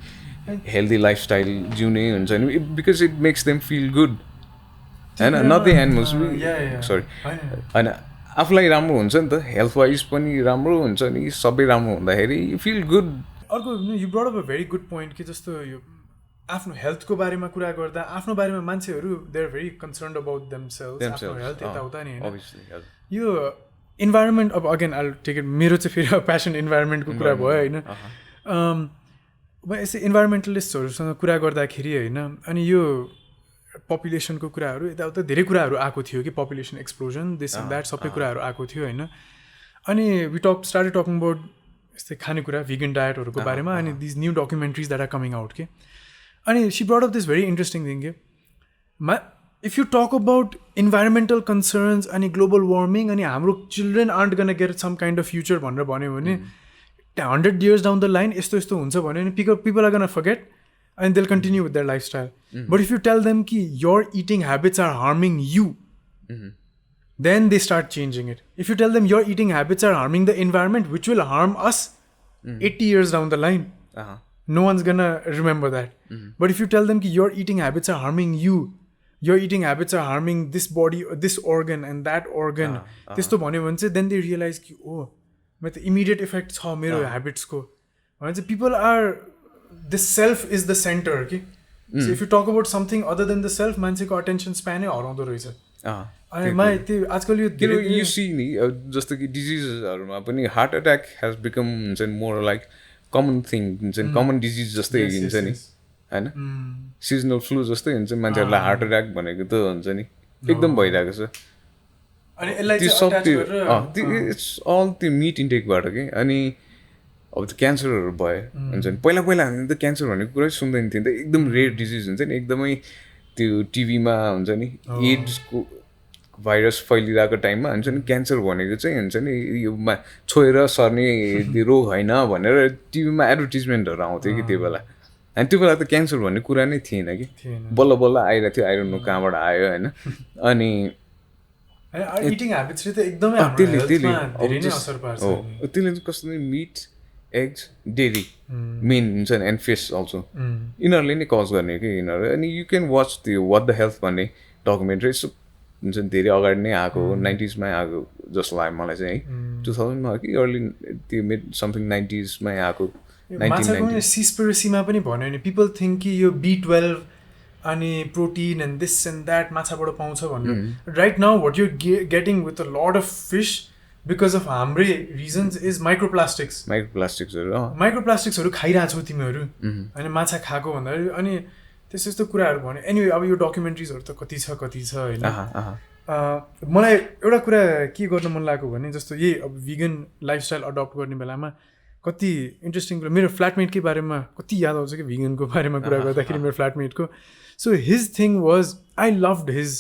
हेल्दी लाइफस्टाइल जिउने हुन्छ नि because it makes them feel good होइन नट द एनिमल्स सरी होइन आफूलाई राम्रो हुन्छ नि त हेल्थ वाइज पनि राम्रो हुन्छ नि सबै राम्रो हुँदाखेरि यु फिल गुड अर्को you brought up a very good point कि जस्तो यो आफ्नो हेल्थको बारेमा कुरा गर्दा आफ्नो बारेमा मान्छेहरू they are very concerned about themselves आफ्नो हेल्थ यताउता नि होइन यो इन्भाइरोमेन्ट अब अगेन आई टेक इट मेरो चाहिँ फेरि प्यासन इन्भाइरोमेन्टको कुरा भयो होइन म यसै इन्भाइरोमेन्टलिस्टहरूसँग कुरा गर्दाखेरि होइन अनि यो पपुलेसनको कुराहरू यताउता धेरै कुराहरू आएको थियो कि population explosion this and that सबै कुराहरू आएको थियो होइन अनि वी स्टार्टेड टकिङ अबाउट यस्तै खानेकुरा भिगन डायटहरूको बारेमा अनि these new documentaries that are coming out के अनि she brought up this very interesting thing के if you talk about environmental concerns अनि ग्लोबल वार्मिङ अनि हाम्रो children aren't gonna get some kind of future भनेर भन्यो भने 100 years डाउन द लाइन यस्तो यस्तो हुन्छ भन्यो भने people are gonna forget and they'll continue with their lifestyle. But if you tell them ki your eating habits are harming you, then they start changing it. If you tell them your eating habits are harming the environment, which will harm us 80 years down the line, no one's gonna remember that. But if you tell them ki your eating habits are harming you, your eating habits are harming this body, this organ and that organ, testo bhanyo bhane chai then they realize ki oh, the immediate effect cha mero habits ko. People are the self is the center okay so if you talk about something other than the self मान्छेको attention span नै हराउँदो रहेछ अनि म त्यो आजकल यो you see नि जस्तो कि डिजिजहरुमा पनि हार्ट अट्याक हैज बिकम हुन्छ नि मोर लाइक कमन थिङ हुन्छ नि कमन डिजिज जस्तै हुन्छ नि हैन सिजनल फ्लू जस्तै हुन्छ मान्छेहरुलाई हार्ट अट्याक भनेको त हुन्छ नि एकदम भइरहेको छ अनि यसलाई चाहिँ अट्याच गरेर इट्स अल त्यो मिट इन्टेकबाट के अनि अब त क्यान्सरहरू भयो हुन्छ नि पहिला हामी त क्यान्सर भनेको कुरै सुन्दैन थियो नि त एकदम रेयर डिजिज हुन्छ नि एकदमै त्यो टिभीमा हुन्छ नि एड्सको भाइरस फैलिरहेको टाइममा हुन्छ नि क्यान्सर भनेको चाहिँ हुन्छ नि यो छोएर सर्ने रोग होइन भनेर टिभीमा एडभर्टिजमेन्टहरू आउँथ्यो कि त्यो बेला अनि त्यो बेला त क्यान्सर भन्ने कुरा नै थिएन कि बल्ल बल्ल आइरहेको थियो आइरहनु कहाँबाट आयो होइन अनि इटिङ ह्याबिट्सले त एकदमै त्यसले कस्तो मिट एग्स डेरी मेन हुन्छ नि एन्ड फिस अल्सो यिनीहरूले नै कज गर्ने कि यिनीहरू अनि यु क्यान वाच त्यो वाट द हेल्थ भन्ने डकुमेन्ट्री हुन्छ नि धेरै अगाडि नै आएको हो 90s मै आएको जस्तो लाग्यो मलाई चाहिँ है 2000 मा कि अर्ली त्यो मिड समथिङ 90s मै आएको 1990 सिस्पिरेसीमा पनि भन्यो नि पिपल थिङ्क कि यो B12 अनि protein and this and that माछाबाट पाउँछ भन्नु right now what you getting with a lot of fish because of हाम्रै रिजन्स इज माइक्रोप्लास्टिक्सहरू खाइरहेको छौ तिमीहरू अनि माछा खाएको भन्दाखेरि अनि त्यस्तो यस्तो कुराहरू भन्यो एनिवे अब यो डकुमेन्ट्रिजहरू त कति छ होइन मलाई एउटा कुरा के गर्न मन लागेको भने जस्तो यही अब भिगन लाइफस्टाइल अडप्ट गर्ने बेलामा कति इन्ट्रेस्टिङ कुरा मेरो फ्ल्याटमेटकै बारेमा कति याद आउँछ कि भिगनको बारेमा कुरा गर्दाखेरि मेरो फ्ल्याटमेटको so his thing was I loved his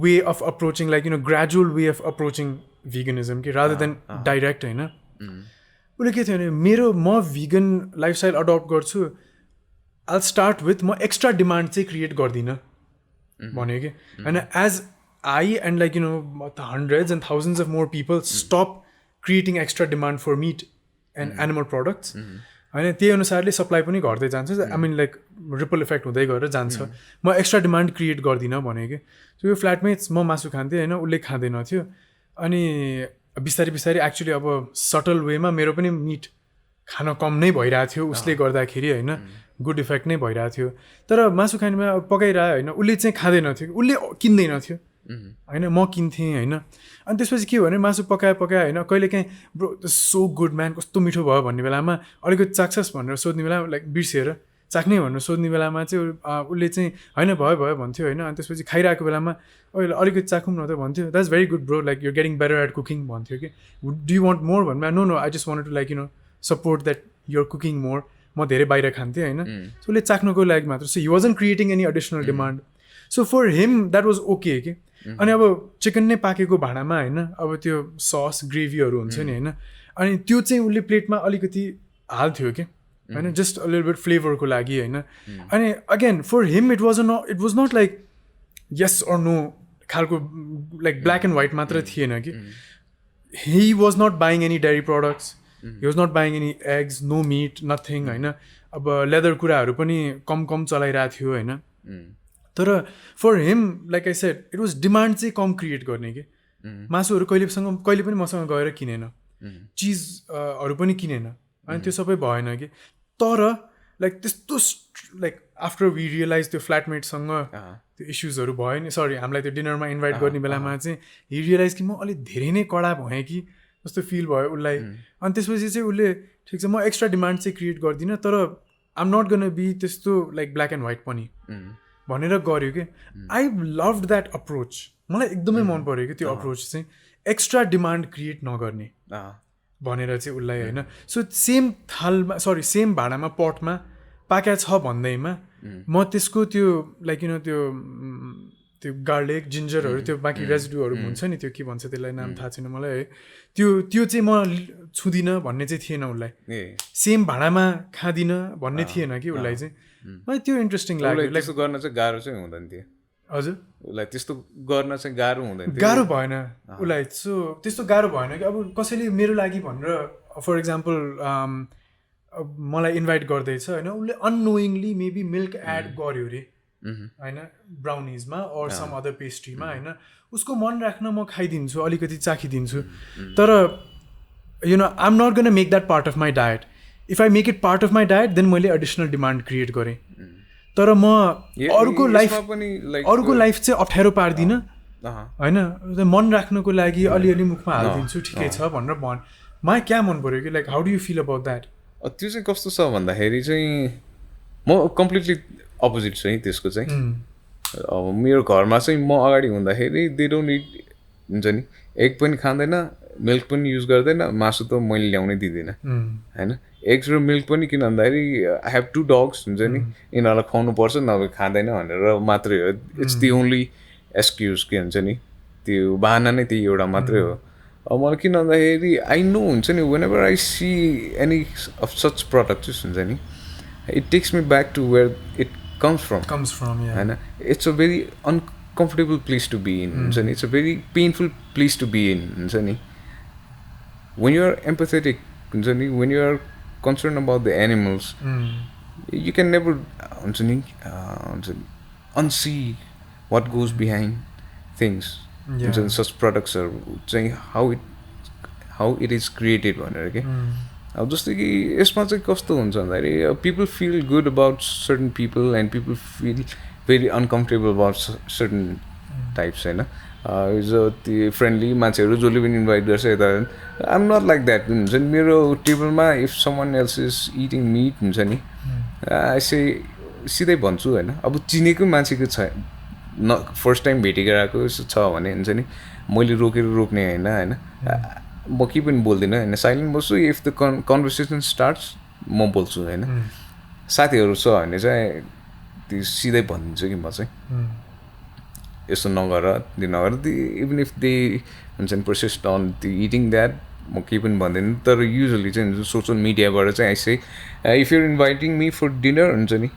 way of approaching like gradual way of approaching veganism कि रादर देन डाइरेक्ट होइन उसले के थियो भने म भिगन लाइफस्टाइल अडप्ट गर्छु आई स्टार्ट विथ म एक्स्ट्रा डिमान्ड चाहिँ क्रिएट गर्दिनँ भन्यो कि होइन as I and like hundreds and thousands of more people stop creating extra demand for meat and animal products होइन त्यही अनुसारले सप्लाई पनि घट्दै जान्छ I mean like ripple effect हुँदै गएर जान्छ म एक्स्ट्रा डिमान्ड क्रिएट गर्दिनँ भन्यो कि सो यो फ्ल्याटमेट्स म मासु खान्थेँ होइन उसले खाँदैन थियो अनि बिस्तारै बिस्तारै एक्चुली अब सटल वेमा मेरो पनि मिट खान कम नै भइरहेको थियो उसले गर्दाखेरि होइन गुड इफेक्ट नै भइरहेको थियो तर मासु खानेमा पकाइरह्यो होइन उसले चाहिँ खाँदैन थियो उसले किन्दैन थियो होइन म किन्थेँ होइन अनि त्यसपछि के भने मासु पकायो होइन कहिलेकाहीँ ब्रो सो गुड म्यान कस्तो मिठो भयो भन्ने बेलामा अलिकति चाख्छस् भनेर सोध्ने बेला लाइक बिर्सिएर चाख्ने भनेर सोध्ने बेलामा चाहिँ उसले चाहिँ होइन भयो भन्थ्यो होइन अनि त्यसपछि खाइरहेको बेलामा अहिले अलिकति चाखौँ न त भन्थ्यो that's very good bro like you getting better at cooking भन्थ्यो कि डु यु वान्ट मोर भन्नु no I just want to like support that you're cooking more म धेरै बाहिर खान्थेँ होइन सो उसले चाख्नुको लागि मात्र so he wasn't creating any additional demand so for him that was okay कि अनि अब चिकन नै पाकेको भाँडामा होइन अब त्यो सस ग्रेभीहरू हुन्छ नि होइन अनि त्यो चाहिँ उसले प्लेटमा अलिकति हाल्थ्यो कि होइन जस्ट अ लिटल बिट फ्लेभरको लागि होइन अनि again for him it was not like yes or no खालको लाइक ब्ल्याक एन्ड व्हाइट मात्र थिएन कि he was not buying any dairy products he was not buying any eggs no meat nothing होइन अब लेदर कुराहरू पनि कम चलाइरहेको थियो होइन तर for him like I said it was demand चाहिँ कम क्रिएट गर्ने कि मासुहरू कहिले पनि मसँग गएर किनेन चिजहरू पनि किनेन अनि त्यो सबै भएन कि तर लाइक त्यस्तो लाइक आफ्टर वी रियलाइज त्यो फ्ल्याटमेटसँग त्यो इस्युजहरू भयो नि सरी हामीलाई त्यो डिनरमा इन्भाइट गर्ने बेलामा चाहिँ हि रियलाइज कि म अलिक धेरै नै कडा भएँ कि जस्तो फिल भयो उसलाई अनि त्यसपछि चाहिँ उसले ठिक छ म एक्स्ट्रा डिमान्ड चाहिँ क्रिएट गर्दिनँ तर आइम नट गन बी त्यस्तो लाइक ब्ल्याक एन्ड व्हाइट पनि भनेर गर्यो कि आई लभड द्याट अप्रोच मलाई एकदमै मन पऱ्यो कि त्यो अप्रोच चाहिँ एक्स्ट्रा डिमान्ड क्रिएट नगर्ने भनेर चाहिँ उसलाई होइन सो सेम भाँडामा पटमा पाक्या छ भन्दैमा म त्यसको त्यो लाइक त्यो गार्लिक जिन्जरहरू त्यो बाँकी रेजिड्यूहरू हुन्छ नि त्यो के भन्छ त्यसलाई नाम थाहा छैन मलाई है त्यो चाहिँ म छुँदिनँ भन्ने चाहिँ थिएन उसलाई सेम भाँडामा खाँदिनँ भन्ने थिएन कि उसलाई चाहिँ मलाई त्यो इन्ट्रेस्टिङ लाग्यो त्यस्तो गर्न चाहिँ गाह्रो चाहिँ हुँदैन थियो हजुर उसलाई त्यस्तो गर्न चाहिँ गाह्रो हुँदैन गाह्रो भएन उसलाई सो त्यस्तो गाह्रो भएन कि अब कसैले मेरो लागि भनेर फर इक्जाम्पल मलाई इन्भाइट गर्दैछ होइन उसले अननोइङली मेबी मिल्क एड गर्यो अरे होइन ब्राउनिजमा अर सम अदर पेस्ट्रीमा होइन उसको मन राख्न म खाइदिन्छु अलिकति चाखिदिन्छु तर I am not gonna make that part of my diet if I make it part of my diet then मैले एडिसनल डिमान्ड क्रिएट गरेँ तर म अरूको लाइफ चाहिँ अप्ठ्यारो पार्दिनँ होइन मन राख्नुको लागि अलिअलि मुखमा हालिदिन्छु ठिकै छ भनेर मलाई क्या मन पऱ्यो कि like how do you feel about that त्यो चाहिँ कस्तो छ भन्दाखेरि चाहिँ म कम्प्लिटली अपोजिट छु है त्यसको चाहिँ अब मेरो घरमा चाहिँ म अगाडि हुँदाखेरि दे डोन्ट इट हुन्छ नि एग पनि खाँदैन मिल्क पनि युज गर्दैन मासु त मैले ल्याउनै दिँदिनँ होइन एग्स र मिल्क पनि किन भन्दाखेरि आई हेभ 2 डग्स हुन्छ नि यिनीहरूलाई खुवाउनु पर्छ नभए खाँदैन भनेर मात्रै हो इट्स दि ओन्ली एक्सक्युज के हुन्छ नि त्यो बहाना नै त्यही एउटा मात्रै हो अब मलाई किन भन्दाखेरि आई नो हुन्छ नि whenever I see any of such products हुन्छ नि it takes me back to where it comes from होइन it's a very uncomfortable place to be in हुन्छ नि it's a very painful place to be in हुन्छ नि when you are empathetic when you are concerned about the animals you can never unsee what goes behind things such products are how it is created भनेर के अब जस्तै कि यसमा चाहिँ कस्तो हुन्छ भन्दाखेरि people feel good about certain people and people feel very uncomfortable about certain types होइन त्यो फ्रेन्डली मान्छेहरू जसले पनि इन्भाइट गर्छ यता आइएम नट लाइक द्याट हुन्छ नि मेरो टेबलमा if someone else is eating meat हुन्छ नि आई से सिधै भन्छु होइन अब चिनेको मान्छेको छ न फर्स्ट टाइम भेटेको आएको छ भने हुन्छ नि मैले रोक्ने होइन म केही पनि बोल्दिनँ होइन साइलेन्ट बस्छु इफ द कन्भर्सेसन स्टार्ट्स म बोल्छु होइन साथीहरू छ भने चाहिँ त्यो सिधै भनिदिन्छु कि म चाहिँ यस्तो नगर त्यो नगर इभन इफ दे हुन्छ नि पर्सिस्ट अन त्यो इटिङ द्याट म केही पनि भन्दैन तर युजली चाहिँ सोसियल मिडियाबाट चाहिँ I say if you're inviting me for dinner हुन्छ नि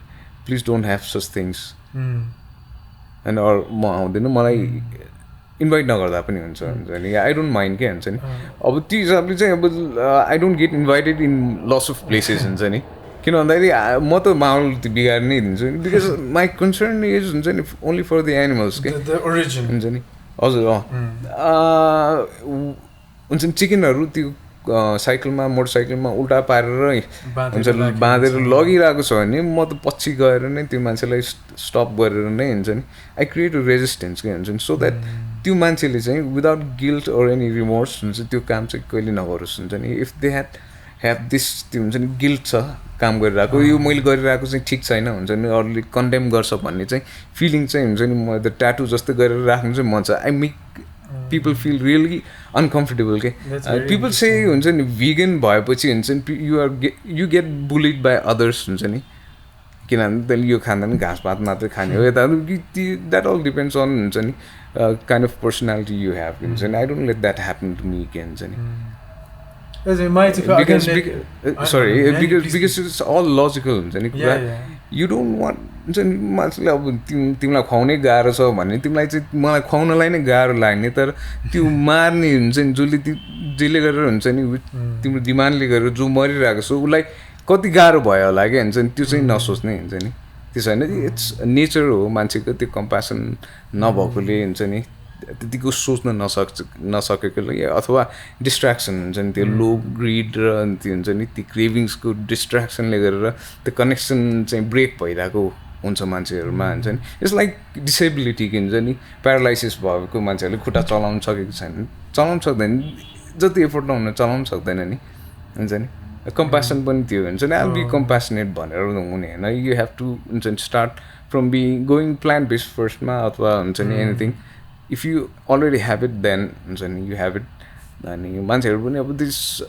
please don't have such things होइन म आउँदिनँ मलाई इन्भाइट नगर्दा पनि हुन्छ नि आई डोन्ट माइन्ड के हुन्छ नि अब त्यो हिसाबले चाहिँ अब I don't get invited in lots of places हुन्छ नि किन भन्दाखेरि म त माहौल बिगार नै दिन्छु नि बिकज माई कन्सर्न इज हुन्छ नि ओन्ली फर द एनिमल्स के हुन्छ नि हजुर हुन्छ नि चिकनहरू त्यो साइकलमा मोटरसाइकलमा उल्टा पारेर हुन्छ बाँधेर लगिरहेको छ भने म त पछि गएर नै त्यो मान्छेलाई स्टप गरेर नै हुन्छ नि आई क्रिएट अ रेजिस्टेन्स के हुन्छ नि सो द्याट त्यो मान्छेले चाहिँ without guilt or any remorse हुन्छ त्यो काम चाहिँ कहिले नगरोस् हुन्छ नि इफ दे ह्याभ दिस त्यो हुन्छ नि गिल्ट छ काम गरिरहेको यो मैले गरिरहेको चाहिँ ठिक छैन हुन्छ नि अरूले कन्डेम गर्छ भन्ने चाहिँ फिलिङ चाहिँ हुन्छ नि म त ट्याटु जस्तै गरेर राख्नु चाहिँ मन छ I make people feel really uncomfortable के पिपल से हुन्छ नि भिगन भएपछि हुन्छ नि you get bullied by others हुन्छ नि किनभने त्यसले यो खाँदैन घाँस भात मात्रै खाने हो यता द्याट अल डिपेन्ड्स अन हुन्छ नि kind of personality you have हुन्छ नि I don't let that happen to me के हुन्छ नि because it's all logical हुन्छ नि कुरा यु डोन्ट वान्ट हुन्छ नि मान्छेले अब तिमीलाई खुवाउनै गाह्रो छ भने तिमीलाई चाहिँ मलाई खुवाउनलाई नै गाह्रो लाग्ने तर त्यो मार्ने हुन्छ नि जसले गरेर हुन्छ नि तिम्रो डिमान्डले गरेर जो मरिरहेको छ उसलाई कति गाह्रो भयो होला क्या हुन्छ नि त्यो चाहिँ नसोच्ने हुन्छ नि त्यसो होइन इट्स नेचर हो मान्छेको त्यो कम्प्यासन नभएकोले हुन्छ नि त्यतिको सोच्न नसकेकोले अथवा डिस्ट्र्याक्सन हुन्छ नि त्यो लो ग्रिड र त्यो हुन्छ नि त्यो क्रेभिङ्सको डिस्ट्र्याक्सनले गरेर त्यो कनेक्सन चाहिँ ब्रेक भइरहेको हुन्छ मान्छेहरूमा हुन्छ नि इट्स लाइक डिसेबिलिटी के हुन्छ नि प्यारालाइसिस भएको मान्छेहरूले खुट्टा चलाउनु सकेको छैन चलाउनु सक्दैन जति एफोर्ट नहुन चलाउनु सक्दैन नि हुन्छ नि कम्प्यासन पनि त्यो हुन्छ नि आई बी कम्प्यासनेट भनेर हुने होइन यु हेभ टु हुन्छ नि start from going plant based फर्स्टमा अथवा हुन्छ नि anything if you already have it then हुन्छ नि यु ह्याभ इट अनि मान्छेहरू पनि अब दिस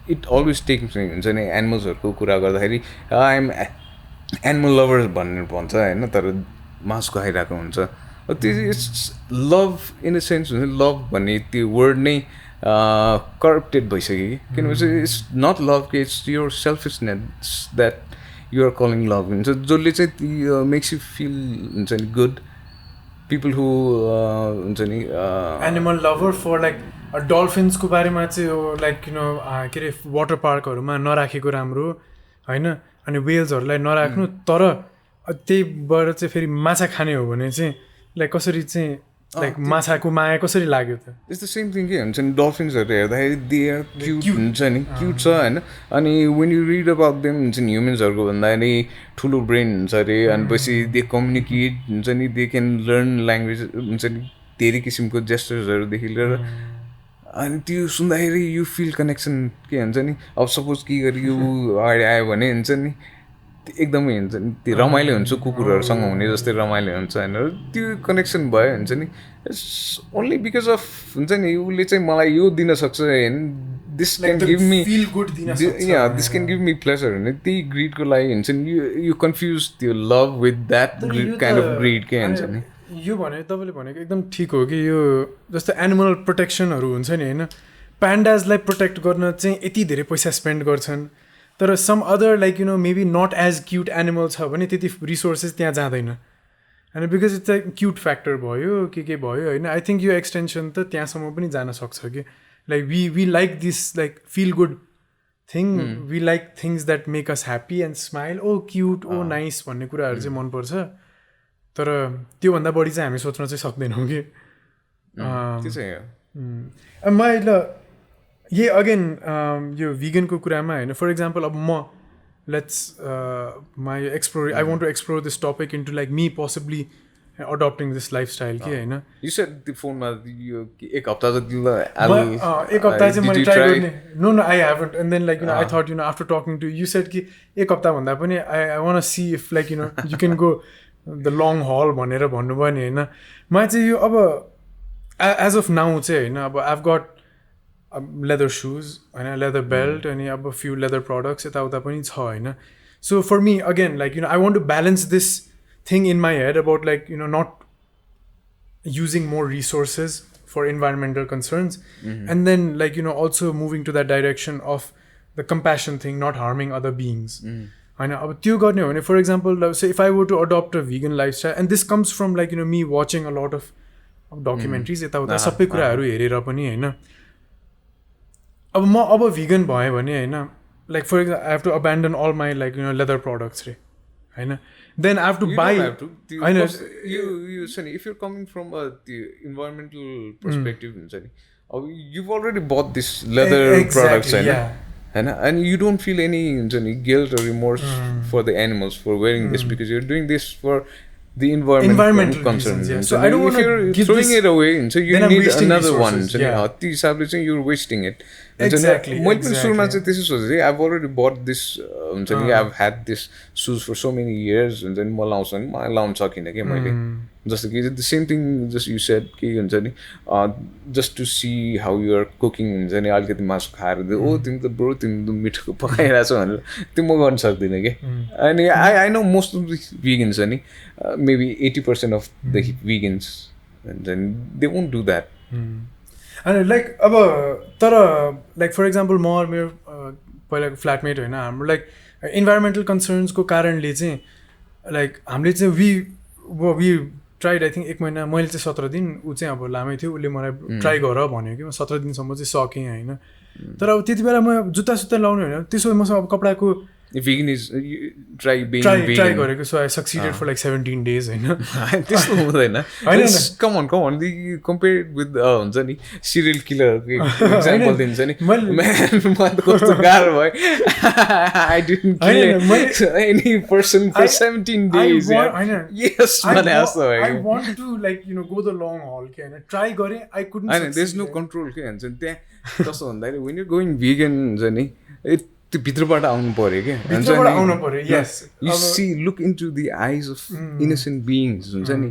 इट अलवेज टेक्स हुन्छ नि एनिमल्सहरूको कुरा गर्दाखेरि आई एम एनिमल लभर्स भनेर भन्छ होइन तर मासु खाइरहेको हुन्छ त्यो it's love in a sense हुन्छ लभ भन्ने त्यो वर्ड नै करप्टेड भइसक्यो कि किनभने इट्स नट लभ कि it's your selfishness that you're calling love हुन्छ जसले चाहिँ मेक्स यु फिल हुन्छ नि गुड पिपल हु हुन्छ नि एनिमल लभर फर लाइक डल्फिन्सको बारेमा चाहिँ यो लाइक यु नो के अरे वाटर पार्कहरूमा नराखेको राम्रो होइन अनि वेल्सहरूलाई नराख्नु तर त्यहीबाट चाहिँ फेरि माछा खाने हो भने चाहिँ लाइक कसरी चाहिँ लाइक माछाको माया कसरी लाग्यो त इट्स द सेम थिङ के हुन्छ नि डल्फिन्सहरू हेर्दाखेरि दे आर क्युट हुन्छ नि क्युट छ होइन अनि when you read about them हुन्छ नि ह्युमन्सहरूको भन्दाखेरि ठुलो ब्रेन हुन्छ अरे अनि पछि दे कम्युनिकेट हुन्छ नि दे क्यान लर्न ल्याङ्ग्वेज हुन्छ नि धेरै किसिमको जेस्टर्सहरूदेखि लिएर अनि त्यो सुन्दाखेरि यु फिल कनेक्सन के हुन्छ नि अब सपोज के गरी यो अगाडि आयो भने हुन्छ नि एकदमै हुन्छ नि त्यो रमाइलो हुन्छ कुकुरहरूसँग हुने जस्तै रमाइलो हुन्छ होइन त्यो कनेक्सन भयो हुन्छ नि इट्स ओन्ली बिकज अफ हुन्छ नि उसले चाहिँ मलाई यो दिन सक्छ होइन this can give me yeah this can give me pleasure होइन त्यही ग्रिडको लागि हुन्छ नि यु कन्फ्युज त्यो love with that kind of grid के हुन्छ नि यो भने तपाईँले भनेको एकदम ठिक हो कि यो जस्तो एनिमल प्रोटेक्सनहरू हुन्छ नि होइन प्यान्डाजलाई प्रोटेक्ट गर्न चाहिँ यति धेरै पैसा स्पेन्ड गर्छन् तर some other like you know maybe not as cute animal छ भने त्यति रिसोर्सेस त्यहाँ जाँदैन होइन because it's a cute factor भयो के भयो होइन आई थिङ्क यो एक्सटेन्सन त त्यहाँसम्म पनि जान सक्छ कि like we like this like feel good thing we like things that make us happy and smile oh cute oh nice भन्ने कुराहरू चाहिँ मनपर्छ तर त्योभन्दा बढी चाहिँ हामी सोच्न चाहिँ सक्दैनौँ कि मैले यही अगेन यो भिगनको कुरामा होइन फर इक्जाम्पल अब म let's my explore I want to explore this topic into like me possibly adopting this lifestyle के हैन You said the phone मा यो एक हप्ता जति एक हप्ता चाहिँ मैले ट्राई गर्ने no I haven't and then like I thought after talking to you said कि एक हप्ता भन्दा पनि I want to see if like you can go the long haul भनेर भन्नुभयो नि हैन म चाहिँ यो अब as of now चाहिँ हैन अब I've got leather shoes and a leather belt and a few leather products यता पनि छ हैन so for me again like I want to balance this thing in my head about like not using more resources for environmental concerns and then like also moving to that direction of the compassion thing, not harming other beings. And त्यो गर्ने हो भने for example say if I were to adopt a vegan lifestyle and this comes from like me watching a lot of documentaries यता उता सबै कुराहरु हेरेर पनि हैन अब म अब vegan भए भने हैन like for example I have to abandon all my like leather products रे हैन then I have to buy I know you say if you're coming from the environmental perspective हुन्छ नि you've already bought this leather products and you don't feel any guilt or remorse for the animals for wearing this because you're doing this for the environmental concerns. So I don't want to give throwing it away and so you need another one. So you're wasting it. Exactly. I've already bought this I've had this shoes for so many years and then my launch just the same thing just you said just to see how you are cooking and I'll get the mask the broth in the meat and I know most of the vegans maybe 80% of the vegans and then they won't do that. And like tara like for example more पहिला flatmate हैन हाम्रो like environmental concerns को कारणले चाहिँ like हामीले चाहिँ we tried I think एक महिना मैले चाहिँ 17 दिन उ चाहिँ अब लामै थियो उले मलाई ट्राई गर भन्यो कि म 17 दिनसम्म चाहिँ सके हैन तर अब त्यतिबेला म जुत्ता सुत्ता लाउने हैन त्यसो मसँग अब कपडाको vegan is try being vegan. Try गरेको so I succeeded for like 17 days हैन त्यस्तो हुँदैन come on the compare it with हुन्छ नि serial killer example दिन्छ नि म त कस्तो गाह्रो भयो I didn't kill any person for 17 days yes भने जस्तो भयो I want to like go the long haul के हैन try गरे I couldn't succeed. There's no control के हुन्छ नि त्यहाँ कस्तो भन्दाखेरि when you're going vegan हुन्छ नि त्यो भित्रबाट आउनु पर्यो के भित्रबाट आउनु पर्यो yes you see look into the eyes of innocent beings हुन्छ नि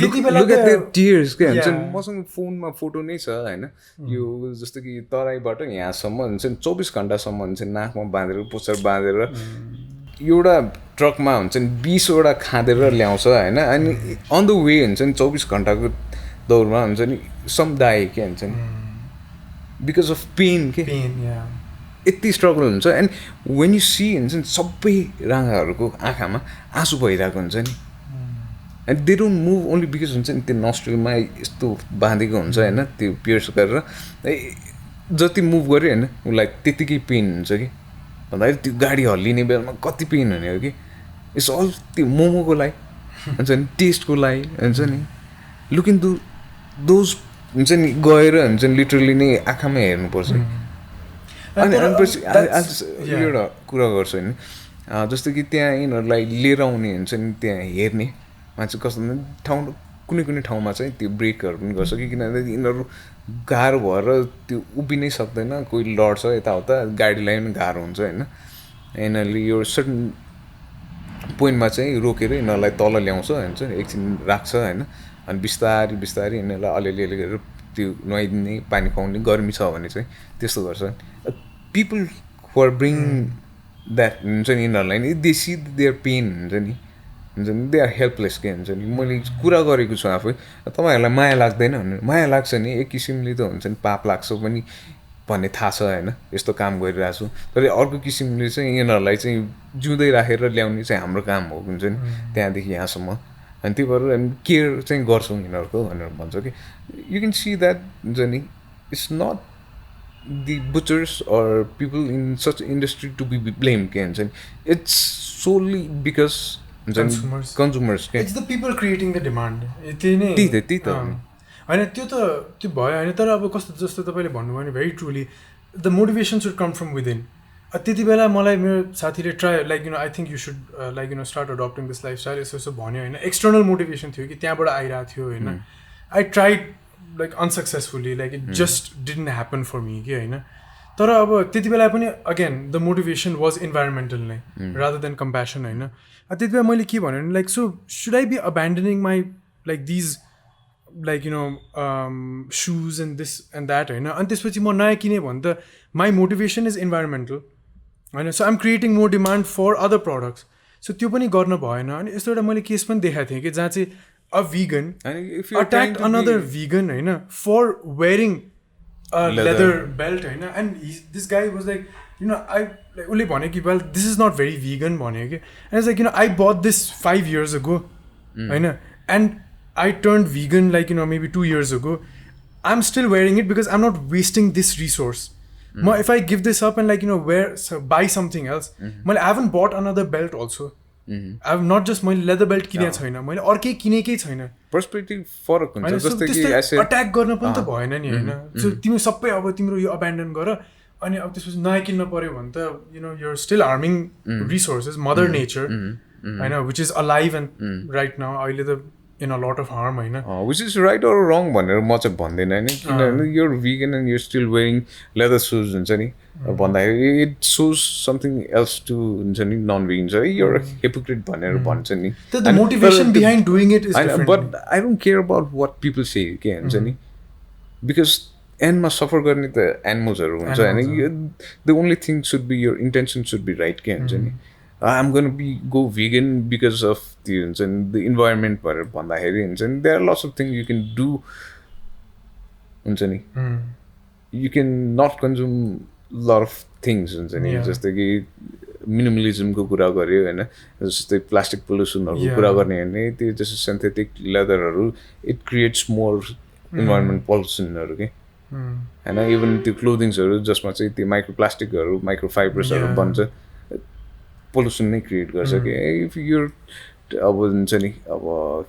look at their tears के हुन्छ नि मसँग फोनमा फोटो नै छ हैन यो जस्तो कि तराईबाट यहाँसम्म हुन्छ नि 24 घण्टासम्म हुन्छ नाकमा बाँधेर पुच्छर बाँधेर एउटा ट्रकमा हुन्छ नि 20 वटा खाँदेर ल्याउँछ हैन अनि अन द वे हुन्छ नि 24 घण्टाको दौडमा हुन्छ नि सम डाई के हुन्छ नि बिकज अफ पेन के यति स्ट्रगल हुन्छ एन्ड वेन यु सी हुन्छ नि सबै राँगाहरूको आँखामा आँसु भइरहेको हुन्छ नि and they don't move only because हुन्छ नि त्यो नस्ट्रिलमा यस्तो बाँधेको हुन्छ होइन त्यो पियर्स गरेर जति मुभ गऱ्यो होइन उसलाई त्यतिकै पेन हुन्छ कि भन्दाखेरि त्यो गाडी हल्लिने बेलामा कति पेन हुने हो कि इट्स अल त्यो मोमोको लागि हुन्छ नि टेस्टको लागि हुन्छ नि लुक इन दोज हुन्छ नि गएर हुन्छ नि लिटरली नै आँखामा हेर्नुपर्छ अनि पछि एउटा कुरा गर्छु नि जस्तो कि त्यहाँ यिनीहरूलाई लिएर आउने हुन्छ नि त्यहाँ हेर्ने मान्छे कस्तो ठाउँ कुनै ठाउँमा चाहिँ त्यो ब्रेकहरू पनि गर्छ कि किनभने यिनीहरू गाह्रो भएर त्यो उभिनै सक्दैन कोही लड्छ यताउता गाडीलाई पनि गाह्रो हुन्छ होइन यिनीहरूले यो सर्टन पोइन्टमा चाहिँ रोकेर यिनीहरूलाई तल ल्याउँछ हुन्छ एकछिन राख्छ होइन अनि बिस्तारी बिस्तारी यिनीहरूलाई अलिअलि गरेर त्यो नुहाइदिने पानी खुवाउने गर्मी छ भने चाहिँ त्यस्तो गर्छ people who are bring that हुन्छ नि यिनीहरूलाई नि दे सी देयर पेन हुन्छ नि दे आर हेल्पलेस के हुन्छ नि मैले कुरा गरेको छु आफै तपाईँहरूलाई माया लाग्दैन भने माया लाग्छ नि एक किसिमले त हुन्छ नि पाप लाग्छ पनि भन्ने थाहा छ होइन यस्तो काम गरिरहेको छु तर अर्को किसिमले चाहिँ यिनीहरूलाई चाहिँ जिउँदै राखेर ल्याउने चाहिँ हाम्रो काम हो हुन्छ नि त्यहाँदेखि यहाँसम्म अनि त्यही भएर केयर चाहिँ गर्छौँ यिनीहरूको भनेर भन्छ कि यु क्यान सी द्याट हुन्छ नि it's not the butchers or people in such industry to be blamed के हुन्छ नि it's solely because consumers it's the people creating the demand त्यही नै हैन त्यो भयो हैन तर अब कस्तो जस्तो तपाईले भन्नुभयो नि very truly the motivation should come from within त्यति बेला मलाई मेरो साथीले try like I think you should like start adopting this lifestyle यसो यसो भन्यो होइन एक्सटर्नल मोटिभेसन थियो कि त्यहाँबाट आइरहेको थियो होइन I tried like unsuccessfully like it just didn't happen for me कि होइन तर अब त्यति बेला पनि again the motivation was environmental नै रादर देन कम्प्यासन होइन त्यति बेला मैले के भन्यो भने like so should I be abandoning my like these like shoes and this and that होइन अनि त्यसपछि म नयाँ किनेँ भने त माई मोटिभेसन इज इन्भाइरोमेन्टल होइन so I'm creating more demand for other products so त्यो पनि गर्न भएन अनि यस्तो एउटा मैले केस पनि देखाएको थिएँ कि जहाँ चाहिँ a vegan attacked another vegan होइन for wearing a leather belt होइन and this guy was like I like उसले भन्यो कि well this is not very vegan भन्यो कि and it's like I bought this 5 years ago होइन and I turned vegan like maybe 2 years ago I'm still wearing it because I'm not wasting this resource if I give this up and like buy something else I haven't bought another belt also I've not just मैले leather belt किनेको छैन मैले अर्कै किनेकै छैन perspective फरक हुन्छ जस्तै कि अट्याक गर्न पनि त भएन नि होइन सो तिमी सबै अब तिम्रो यो अब्यान्डन गर अनि अब त्यसपछि नयाँ किन्न पर्यो भने त you're still harming resources mother nature होइन which is alive and right now अहिले त in a lot of harm होइन which is right or wrong भनेर म चाहिँ भन्दैन हैन किनभने you're vegan and you're still wearing leather shoes हुन्छ नि भन्दाखेरि it shows something else to हुन्छ नि नन vegan चाहिँ you're a hypocrite भनेर भन्छ नि the motivation behind doing it is different but I don't care about what people say के हुन्छ नि because एन्डमा सफर गर्ने त एनिमल्सहरू हुन्छ हैन the only thing should be your intention should be right के हुन्छ नि I'm going to go vegan because of the environment भनेर भन्दाखेरि हुन्छ नि there are lots of things you can do हुन्छ नि you can not consume lot of things हुन्छ नि जस्तै कि मिनिमलिजमको कुरा गर्यो हैन जस्तै प्लास्टिक पोल्युसनहरुको कुरा गर्ने हैन त्यो जस्तो सिन्थेटिक लेदरहरु इट क्रिएट्स मोर इन्भाइरोन्मेन्ट पोल्युसनहरु के हैन इभन त्यो क्लोथिङ्सहरु जसमा चाहिँ त्यो माइक्रोप्लास्टिकहरु माइक्रोफाइबर्सहरु बन्छ पोल्युसन नै क्रिएट गर्छ कि इफ युर अब हुन्छ नि अब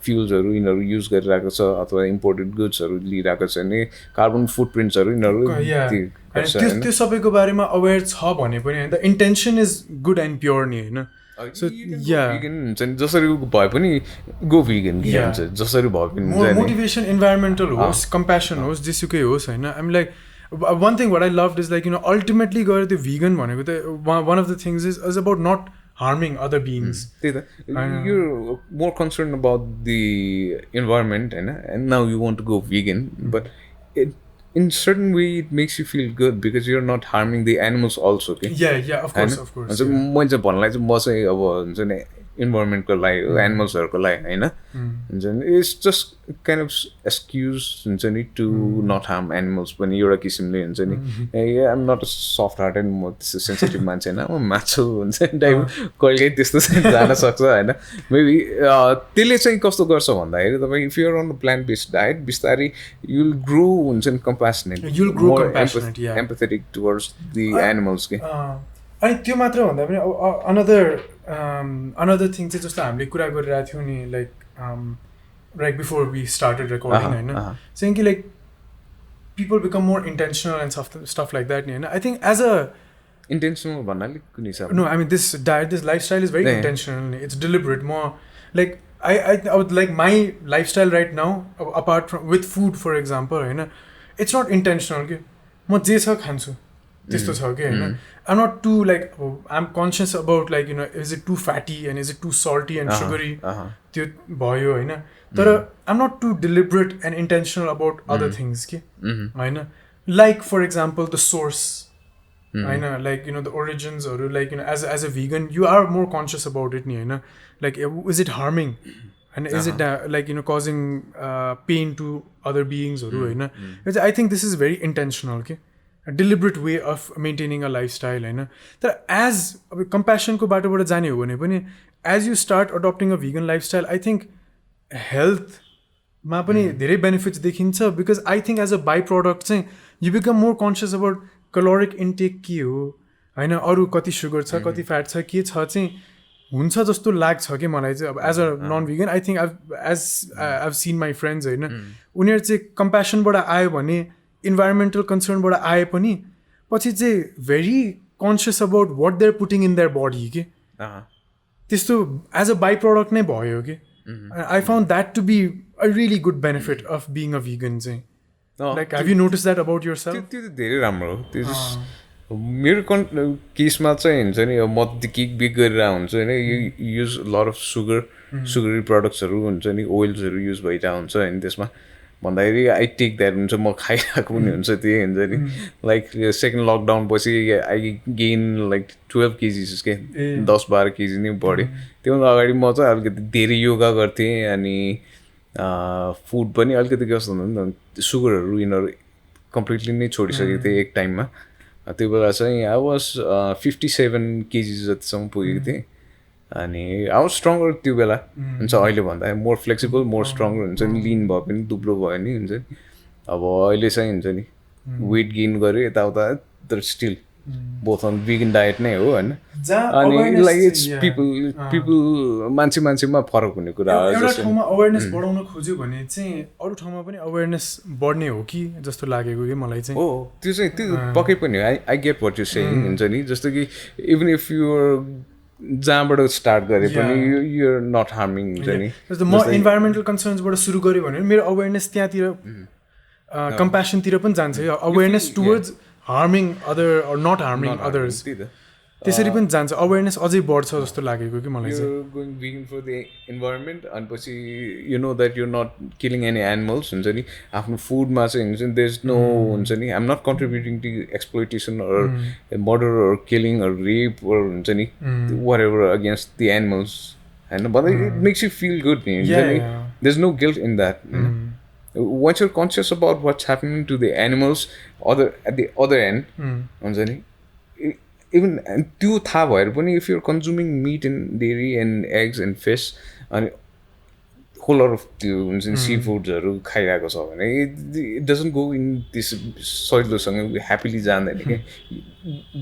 फ्युल्सहरु यिनीहरु युज गरिरहेको छ अथवा इम्पोर्टेड गुड्सहरु लिइरहेको छ भने कार्बन फुटप्रिन्ट्सहरु यिनीहरु त्यो सबैको बारेमा अवेयर छ भने पनि हैन the intention is good and pure नि हैन सो या vegan हुन्छ नि जसरी भए पनि गो vegan के हुन्छ जसरी भए पनि हुन्छ नि मोटिभेसन इन्भाइरोमेन्टल होस् कम्प्यासन होस् जेसुकै होस् हैन I am like one thing what I loved is like ultimately गएर त्यो vegan भनेको त one of the things is about not harming other beings you're more concerned about the environment and now you want to go vegan but in certain way it makes you feel good because you're not harming the animals also okay yeah of course म चाहिँ भन्नलाई चाहिँ म चाहिँ अब हुन्छ नि इन्भाइरोमेन्टको लागि एनिमल्सहरुको लागि हैन हुन्छ नि it's just kind of excuse हुन्छ नि टु नट हार्म एनिमल्स पनि एउटा किसिमले हुन्छ नि I am not a soft hearted म त्यस्तो सेन्सिटिभ मान्छे हैन म माछु हुन्छ नि टाइम कहिलेकाहीँ त्यस्तो जान सक्छ हैन मेबी त्यसले चाहिँ कस्तो गर्छ भन्दाखेरि तपाईँ if you are on plant based diet बिस्तारै यु विल ग्रो हुन्छ नि compassionate empathetic towards the animals के अनि त्यो मात्र भन्दा पनि अनदर थिङ चाहिँ जस्तो हामीले कुरा गरिरहेको थियौँ नि like right before we started recording होइन सेङ कि like people become more intentional and stuff like that नि होइन I think as a intentional भन्नाले कुन हिसाब no I mean this diet this lifestyle is very intentional नि it's deliberate म like I like my lifestyle right now apart from with food for example होइन it's not intentional कि म जे छ खान्छु त्यस्तो छ कि होइन I'm not too like I'm conscious about like is it too fatty and is it too salty and sugary त्यो भयो हैन तर I'm not too deliberate and intentional about other things के हैन like for example the source हैन like the origins or like as a vegan you are more conscious about it नि हैन like is it harming and is it like causing pain to other beings or हैन I think this is very intentional के a deliberate way of maintaining a lifestyle होइन तर as अब कम्प्यासनको बाटोबाट जाने हो भने पनि as you start adopting a vegan lifestyle I think हेल्थमा पनि धेरै बेनिफिट्स देखिन्छ because I think as a by product चाहिँ you become more conscious about caloric intake के हो होइन अरू कति सुगर छ कति फ्याट छ के छ चाहिँ हुन्छ जस्तो लाग्छ कि मलाई चाहिँ अब as a non vegan I think I've seen my friends होइन उनीहरू चाहिँ कम्प्यासनबाट आयो भने इन्भाइरोमेन्टल कन्सर्नबाट आए पनि पछि चाहिँ very conscious about what they're putting in their body के त्यस्तो as a byproduct नै भयो के I found that to be a really good benefit of being a vegan चाहिँ like have you noticed that about yourself त्यो त धेरै राम्रो हो त्यो मेरो केसमा चाहिँ हुन्छ नि म त केक बेक गरेर हुन्छ होइन युज लट अफ सुगरी प्रडक्ट्सहरू हुन्छ नि ओइल्सहरू युज भइरहेको हुन्छ होइन त्यसमा भन्दाखेरि आई टेक द्याट हुन्छ म खाइरहेको पनि हुन्छ त्यही हुन्छ नि लाइक सेकेन्ड लकडाउन पछि आई गेन लाइक 12 kgs के 10-12 kg नै बढ्यो त्योभन्दा अगाडि म चाहिँ अलिकति धेरै योगा गर्थेँ अनि फुड पनि अलिकति कस्तो हुन्छ नि सुगरहरू यिनीहरू कम्प्लिटली नै छोडिसकेको थिएँ एक टाइममा त्यो बेला चाहिँ आई वाज 57 kg जतिसम्म पुगेको थिएँ अनि आई वाज स्ट्रङ्गर त्यो बेला हुन्छ अहिले भन्दा मोर फ्लेक्सिबल मोर स्ट्रङ्गर हुन्छ नि लिन भयो पनि दुब्लो भयो नि हुन्छ नि अब अहिले चाहिँ हुन्छ नि वेट गेन गऱ्यो यताउता तर still both on vegan diet नै हो होइन अनि लाइक इट्स पिपल मान्छेमा फरक हुने कुरा हो एउटा ठाउँमा अवेरनेस बढाउन खोज्यो भने चाहिँ अरू ठाउँमा पनि अवेरनेस बढ्ने हो कि जस्तो लागेको कि मलाई चाहिँ हो त्यो चाहिँ त्यो पक्कै पनि हो I get what you saying हुन्छ नि जस्तो कि इभन इफ युर जहाँबाट स्टार्ट गरे पनि युआर नट हार्मिङ हुन्छ नि जस्तो म इन्भाइरोमेन्टल कन्सर्न्सबाट सुरु गरेँ भने मेरो अवेरनेस त्यहाँतिर कम्प्यासनतिर पनि जान्छ awareness towards harming other or not harming others त्यसरी पनि जान्छ अवेरनेस अझै बढ्छ जस्तो लागेको कि मलाई चाहिँ going vegan for the environment अनि पछि you know that you're not killing any animals हुन्छ नि आफ्नो फुडमा चाहिँ हुन्छ नि देयर इज नो हुन्छ नि I am not contributing to exploitation or murder or killing or rape or हुन्छ नि whatever against the animals होइन भन्दा it makes you feel good नि हुन्छ नि there is no guilt in that once you're conscious about what's happening to the animals at the other end हुन्छ नि even त्यो थाहा भएर पनि if you're consuming meat and dairy and eggs and fish अनि whole lot of त्यो हुन्छ नि सी फुड्सहरू खाइरहेको छ भने it doesn't go in this सजिलोसँग ह्याप्पिली जाँदैन कि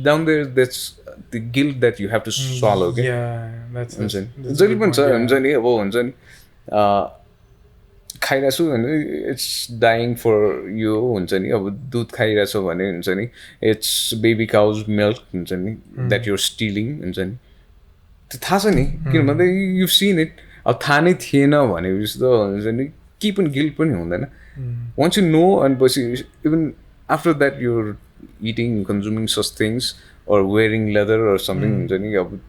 down there that's the guilt that you have to swallow के हुन्छ नि जहिले पनि छ हुन्छ नि अब हुन्छ नि खाइरहेको छु भने इट्स डाइङ फर यो हुन्छ नि अब दुध खाइरहेको छ भने हुन्छ नि इट्स बेबी काउज मिल्क हुन्छ नि द्याट युर स्टिलिङ हुन्छ नि त्यो थाहा छ नि किन भन्दा यु सिन इट अब थाहा नै थिएन भनेपछि त हुन्छ नि केही पनि गिल्ट पनि हुँदैन वन्स यु नो अनि पछि even after that you're eating consuming such things or wearing leather or something हुन्छ नि अब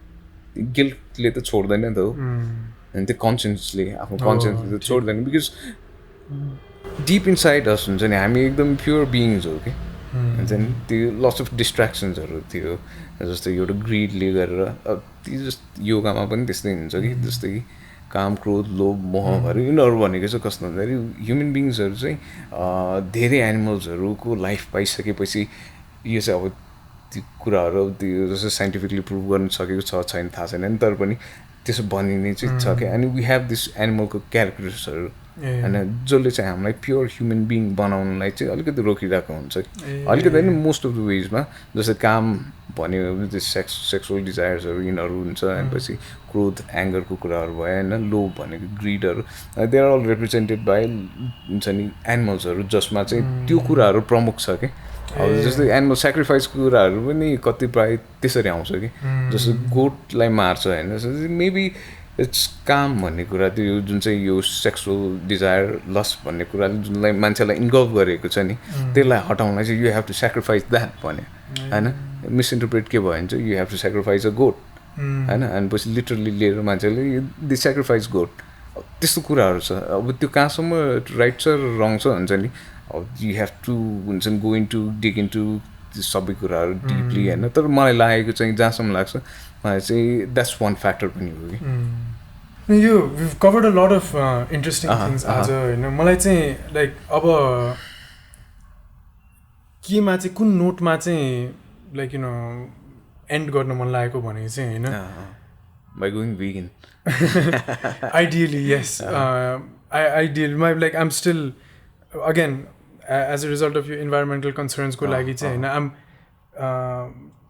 गिल्टले त छोड्दैन नि त हो अनि त्यो कन्सियसले आफ्नो कन्सियसले त छोड्दैन बिकज डिप इनसाइड अस हुन्छ नि हामी एकदम प्योर बिइङ्स हो कि हुन्छ नि त्यो लट्स अफ डिस्ट्र्याक्सन्सहरू थियो जस्तै एउटा ग्रिडले गरेर अब त्यो जस्तो योगामा पनि त्यस्तै हुन्छ कि जस्तै कि काम क्रोध लोभ मोहहरू यिनीहरू भनेको चाहिँ कस्तो भन्दाखेरि ह्युमन बिइङ्सहरू चाहिँ धेरै एनिमल्सहरूको लाइफ पाइसकेपछि यो चाहिँ अब त्यो कुराहरू त्यो जस्तो साइन्टिफिकली प्रुभ गर्न सकेको छ छैन थाहा छैन नि तर पनि त्यसो बनिने चाहिँ छ क्या अनि वी हेभ दिस एनिमलको क्यारेक्टर्सहरू होइन जसले चाहिँ हामीलाई प्योर ह्युमन बिइङ बनाउनलाई चाहिँ अलिकति रोकिरहेको हुन्छ अलिकति होइन मोस्ट अफ द वेजमा जस्तै काम भन्यो त्यो सेक्सुअल डिजायर्सहरू यिनीहरू हुन्छ अनि पछि क्रोध एङ्गरको कुराहरू भयो होइन लोभ भनेको ग्रिडहरू they are all represented by हुन्छ नि एनिमल्सहरू जसमा चाहिँ त्यो कुराहरू प्रमुख छ कि अब जस्तै एनिमल सेक्रिफाइसको कुराहरू पनि कतिपय त्यसरी आउँछ कि जस्तो गोठलाई मार्छ होइन मेबी इट्स काम भन्ने कुरा त्यो जुन चाहिँ यो सेक्सुअल डिजायर लस्ट भन्ने कुराले जुनलाई मान्छेलाई इन्भल्भ गरेको छ नि त्यसलाई हटाउनलाई चाहिँ you have to sacrifice that भने होइन मिसइन्टरप्रेट के भयो भने चाहिँ you have to sacrifice a goat होइन अनि पछि लिटरली लिएर मान्छेले दि सेक्रिफाइस गोट त्यस्तो कुराहरू छ अब त्यो कहाँसम्म राइट छ रङ छ हुन्छ नि अब यु हेभ टु हुन्छ नि going to dig in to सबै कुराहरू डिपली होइन तर मलाई लागेको चाहिँ जहाँसम्म लाग्छ मलाई चाहिँ द्याट्स वान फ्याक्टर पनि हो कि यो we covered a lot of interesting things आज होइन मलाई चाहिँ लाइक अब केमा चाहिँ कुन नोटमा चाहिँ लाइक यु नो एन्ड गर्न मन लागेको भनेको चाहिँ होइन by going vegan ideally yes ideally my like I'm still again as a result of your environmental concerns को लागि चाहिँ होइन आम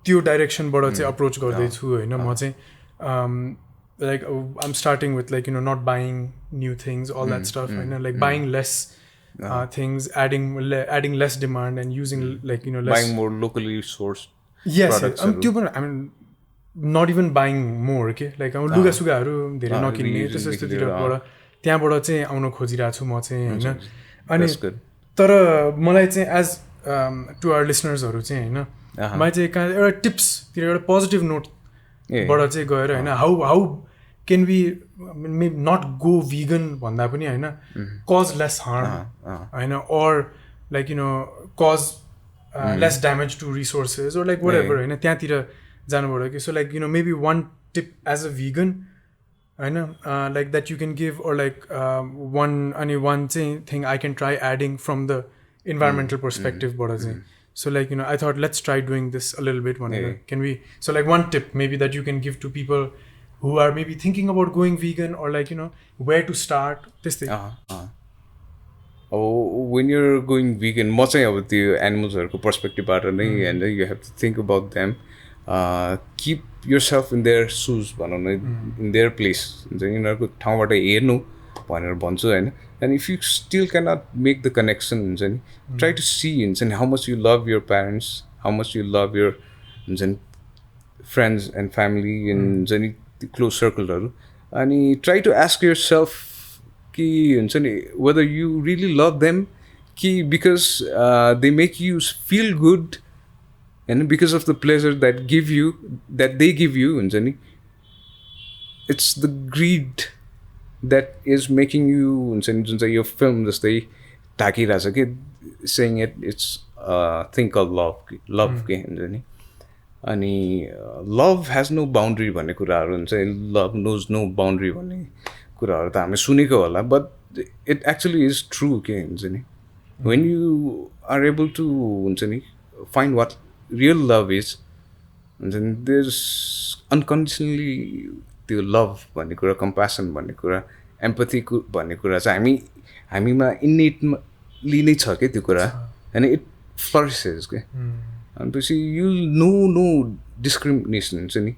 त्यो डाइरेक्सनबाट चाहिँ अप्रोच गर्दैछु होइन म चाहिँ like I'm starting with like you know not buying new things all that stuff होइन like buying less things adding less demand and using like you know less buying more locally sourced अनि त्यो पनि not even buying more के like अब लुगासुगाहरू धेरै नकिन्ने त्यस्तोतिरबाट त्यहाँबाट चाहिँ आउन खोजिरहेको छु म चाहिँ होइन अनि तर मलाई चाहिँ एज टु आवर लिसनर्सहरू चाहिँ होइन मलाई चाहिँ कहाँ एउटा टिप्सतिर एउटा पोजिटिभ नोटबाट चाहिँ गएर होइन how can be not go vegan भन्दा पनि होइन कज लेस हार्म होइन or like cause less damage to resources or like whatever होइन त्यहाँतिर जानुबाट कि so like maybe one tip as a vegan होइन like that you can give or like one चाहिँ thing I can try adding from the environmental पर्सपेक्टिभबाट चाहिँ so like I thought let's try doing this a little beet भनेर can be so like one tip maybe that you can give to people who are maybe thinking about going vegan or like where to start this thing. When you're going vegan, म चाहिँ अब त्यो एनिमल्सहरूको पर्सपेक्टिभबाट नै and you have to think about them. Keep yourself in their shoes भनौँ न in their place हुन्छ यिनीहरूको ठाउँबाट हेर्नु भनेर भन्छु होइन and if you still cannot make the connection हुन्छ नि try to see हुन्छ नि how much you love your parents, how much you love your हुन्छ नि friends and family and हुन्छ नि क्लोज सर्कलहरू अनि try to ask yourself कि हुन्छ नि whether you really love them कि because they make you feel good होइन because of the pleasure that they give you हुन्छ नि it's the greed that is making you हुन्छ नि जुन चाहिँ यो फिल्म जस्तै ढाकिरहेछ कि saying it's thing call love के हुन्छ नि अनि लभ हेज नो बााउन्ड्री भन्ने कुराहरू हुन्छ लभ नोज नो बााउन्ड्री भन्ने कुराहरू त हामीले सुनेको होला but it actually is true के हुन्छ नि when you are able to हुन्छ नि find what real love is हुन्छ नि देयर इज अनकन्डिसनली त्यो लभ भन्ने कुरा कम्प्यासन भन्ने कुरा एम्पथी भन्ने कुरा चाहिँ हामीमा इन्नेटली नै छ क्या त्यो कुरा होइन इट फ्लरिसेस के अनि पछि यु नो डिस्क्रिमिनेसन हुन्छ नि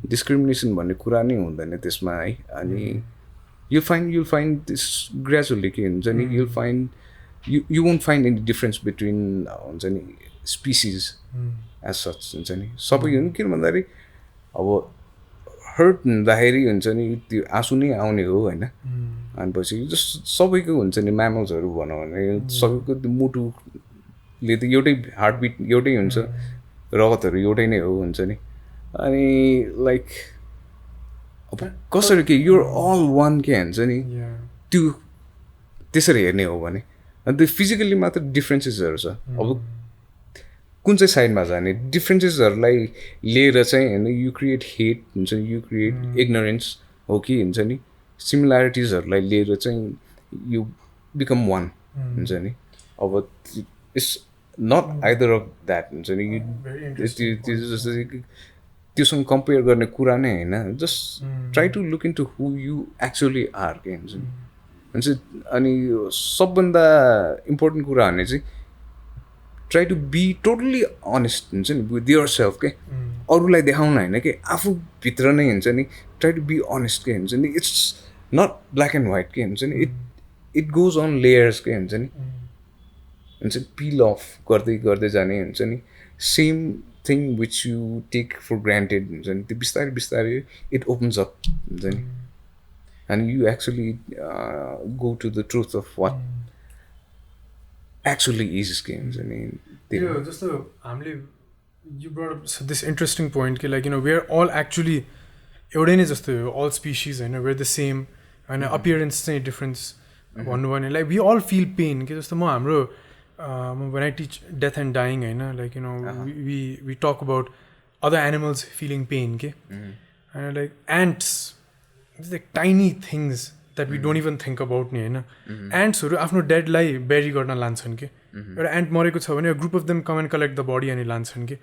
डिस्क्रिमिनेसन भन्ने कुरा नै हुँदैन त्यसमा है अनि यु फाइन्ड दिस ग्रेजुअली के हुन्छ नि you won't find any difference between हुन्छ नि स्पिसिज एज सच हुन्छ नि सबै किन भन्दाखेरि अब हर्ट हुँदाखेरि हुन्छ नि त्यो आँसु नै आउने हो होइन अनि पछि जस्ट सबैको हुन्छ नि म्यामल्सहरू भनौँ भने सबैको त्यो मुटुले त एउटै हार्टबिट एउटै हुन्छ रगतहरू एउटै नै हो हुन्छ नि अनि लाइक अब कसरी के युर अल वान के हुन्छ नि त्यो त्यसरी हेर्ने हो भने अनि त्यो फिजिकल्ली मात्र डिफ्रेन्सेसहरू छ अब कुन चाहिँ साइडमा जाने डिफ्रेन्सेसहरूलाई लिएर चाहिँ होइन यु क्रिएट हेट हुन्छ नि यु क्रिएट इग्नोरेन्स हो कि हुन्छ नि सिमिल्यारिटिजहरूलाई लिएर चाहिँ यु बिकम वान हुन्छ नि अब it's not either of that हुन्छ नि जस्तै त्योसँग कम्पेयर गर्ने कुरा नै होइन just try to look in to who you actually are के हुन्छ अनि सबभन्दा इम्पोर्टेन्ट कुरा भने चाहिँ try to be totally honest हुन्छ नि विथ यर सेल्फ के अरूलाई देखाउन होइन कि आफूभित्र नै हुन्छ नि ट्राई टु बी अनेस्ट के हुन्छ नि it's not black and white के हुन्छ नि इट गोज अन लेयर्स के हुन्छ नि हुन्छ पिल अफ गर्दै गर्दै जाने हुन्छ नि same thing which you take for granted हुन्छ नि त्यो बिस्तारै बिस्तारै इट ओपन्स अप हुन्छ नि and you actually go to the truth of what actually is games. I mean, just you brought up this interesting point कि like we are all actually एउटै नै जस्तो all species होइन we're the same होइन appearance चाहिँ difference भन्नु भने like we all feel pain कि जस्तो म हाम्रो when I teach death and dying होइन like we talk about other animals feeling pain के and like ants like tiny things that we don't even think about नि होइन एन्ट्सहरू आफ्नो डेडलाई बेरी गर्न लान्छन् कि एउटा एन्ट मरेको छ भने group of them come and collect the body अनि लान्छन् कि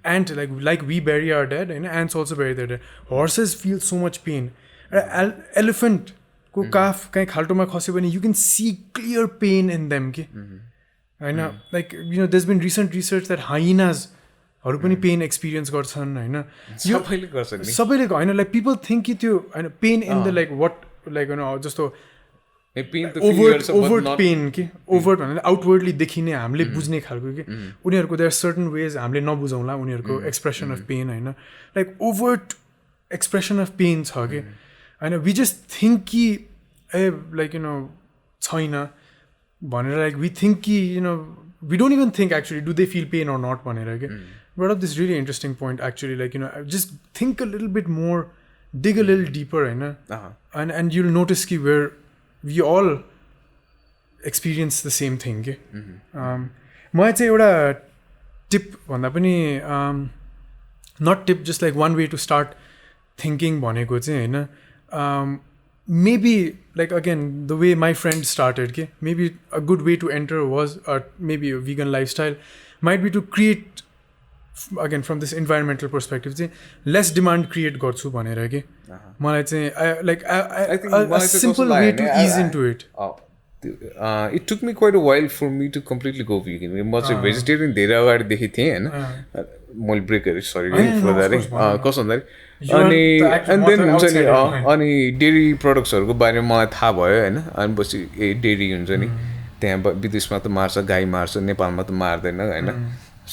ant like we bury our dead होइन ants also bury the dead horses feel so much pain एउटा एलिफेन्टको काफ कहीँ खाल्टोमा खस्यो भने you can see clear pain in them कि होइन like there been recent research that हाइनाजहरू पनि पेन एक्सपिरियन्स गर्छन् होइन सबैले होइन लाइक पिपल थिङ्क कि त्यो होइन pain in the like what like जस्तो ओभर्ट पेन के ओभर्ट भनेर आउटवर्डली देखिने हामीले बुझ्ने खालको के उनीहरूको देयर सर्टन वेज हामीले नबुझौँला उनीहरूको एक्सप्रेसन अफ पेन होइन लाइक ओभर्ट एक्सप्रेसन अफ पेन छ कि होइन वी जस्ट थिङ्क कि ए लाइक यु नो छैन भनेर लाइक वी थिङ्क कि you know we don't even think actually do they feel pain or not भनेर के but of this really interesting point actually like you know just think a little bit more dig a little deeper and you'll notice ki where we all experience the same thing ke मलाई चाहिँ एउटा tip भन्दा पनि not tip just like one way to start thinking भनेको चाहिँ हैन maybe like again the way my friend started ke maybe a good way to enter was maybe a vegan lifestyle might be to create again from this environmental perspective चाहिँ less demand create गर्छु भनेर के मलाई चाहिँ like a simple way to ease into it. It took me quite a while for me to completely go vegan. म चाहिँ vegetarian धेरै अगाडिदेखि थिएँ हैन मैले ब्रेकहरु सरी for that कस्तो भन्दाखेरि अनि and then हुन्छ नि अनि डेरी प्रोडक्ट्सहरुको बारेमा मलाई थाहा भयो हैन अनि पछि ए डेरी हुन्छ नि त्यहाँ विदेशमा त मार्छ गाई मार्छ नेपालमा त मार्दैन हैन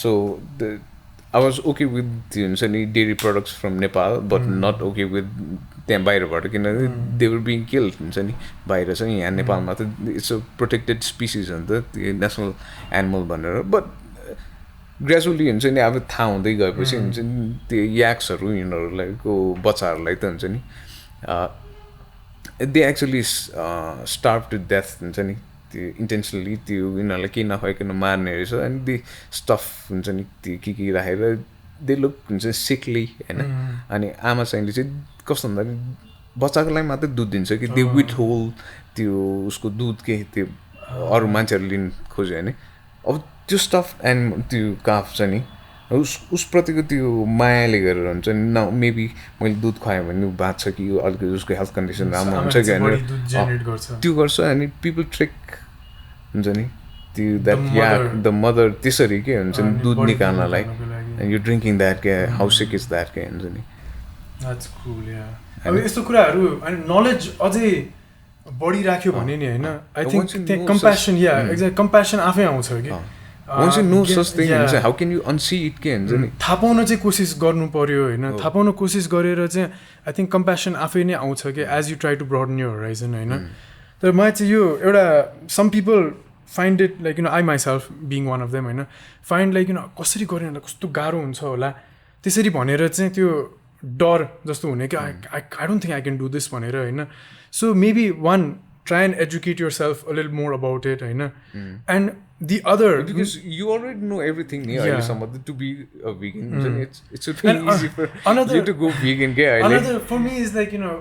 so I was okay with the dairy products from Nepal, but not okay with them बाहिरबाट किनभने they were being killed हुन्छ नि बाहिर चाहिँ यहाँ नेपालमा त it's a protected species हो नि त national animal भनेर but gradually हुन्छ नि अब थाहा हुँदै गएपछि हुन्छ नि त्यो याक्सहरु यिनीहरुलाईको बच्चाहरुलाई त हुन्छ नि they actually starved to death हुन्छ नि intentionally त्यो यिनीहरुलाई केही नखाइकन मार्ने रहेछ अनि the stuff हुन्छ नि त्यो के राखेर they look हुन्छ sickly हैन अनि आमा चाहिँले चाहिँ कस्तो भन्दा बच्चाको लागि मात्र दुध दिन्छ कि they withhold त्यो उसको दुध के त्यो अरु मान्छेहरुले लिन खोज्यो हैन अब त्यो स्टफ एन्ड त्यो काफ चाहिँ नि उस प्रतिको त्यो मायाले गरेर हुन्छ नि न मेबी मैले दुध खुवाएँ भने बाँच्छ कि अलिकति उसको हेल्थ कन्डिसन राम्रो हुन्छ कि हैन त्यो गर्छ अनि पिपल ट्रिक हुन्छ नि त्यो द्याट या द मदर त्यसरी के हुन्छ नि दुध निकाल्नलाई एन्ड यु ड्रिङ्किङ द्याट के हाउ सिक इज द्याट के हुन्छ नि द्याट्स कुल या अब यस्तो कुराहरु अनि नलेज अझै बढी राख्यो भने नि हैन I think compassion yeah exact compassion आफै आउँछ कि once you know such thing how can you unsee it के हुन्छ नि थाहा पाउन चाहिँ कोसिस गर्नु पर्यो हैन थाहा पाउन कोसिस गरेर चाहिँ आई थिंक कम्प्यासन आफै नै आउँछ के as you try to broaden your horizon हैन तर म चाहिँ यो एउटा some people find it like you know I myself being one of them हैन फाइन्ड लाइक यु नो कसरी गर्ने कस्तो गाह्रो हुन्छ होला त्यसरी भनेर चाहिँ त्यो डर जस्तो हुने कि I don't think I can do this भनेर हैन so maybe one try and educate yourself a little more about it and the other because you already know everything to be a vegan it's really easy for you to go vegan another for me is like you know